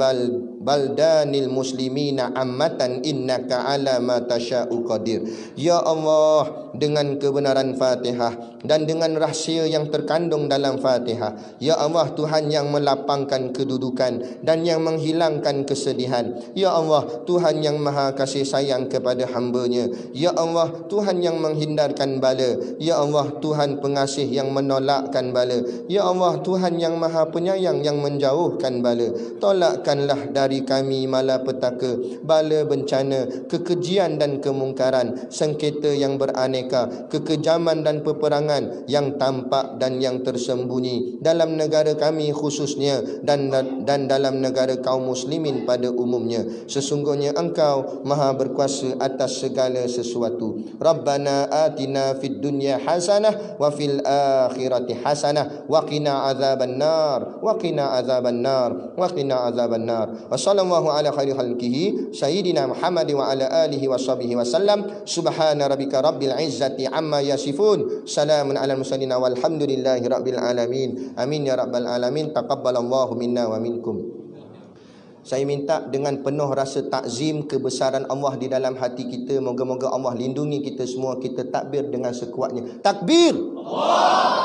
baldanil muslimina ammatan innaka ala ma tasya'u qadir. Ya Allah, dengan kebenaran Fatihah dan dengan rahsia yang terkandung dalam Fatihah, ya Allah, Tuhan yang melapangkan kedudukan dan yang menghilangkan kesedihan. Ya Allah, Tuhan yang maha kasih sayang kepada hamba-Nya. Ya Allah, Tuhan yang menghindarkan bala. Ya Allah, Tuhan pengasih yang menolakkan bala. Ya Allah, Tuhan yang maha penyayang yang menjauhkan bala. Tolakkanlah dari kami malapetaka, bala bencana, kekejian dan kemungkaran, sengketa yang beraneka, kekejaman dan peperangan yang tampak dan yang tersembunyi dalam negara kami khususnya dan dalam negara kaum muslimin pada umumnya. Sesungguhnya Engkau maha berkuasa atas segala sesuatu. Rabbana atina fid dunya hasanah wa fil akhirati hasanah wa qina azaban nar wa qina azaban nar wa qina azaban nar. Wa sallallahu ala khairi khalqihi sayyidina Muhammad wa ala alihi wa sahbihi wa sallam. Subhana rabbika rabbil izzati amma yasifun. Salamun ala mursalin walhamdulillahi rabbil alamin. Amin ya rabbal alamin. Taqabbalallahu minna wa minkum. Saya minta dengan penuh rasa takzim kebesaran Allah di dalam hati kita, moga-moga Allah lindungi kita semua. Kita takbir dengan sekuatnya. Takbir! Allah!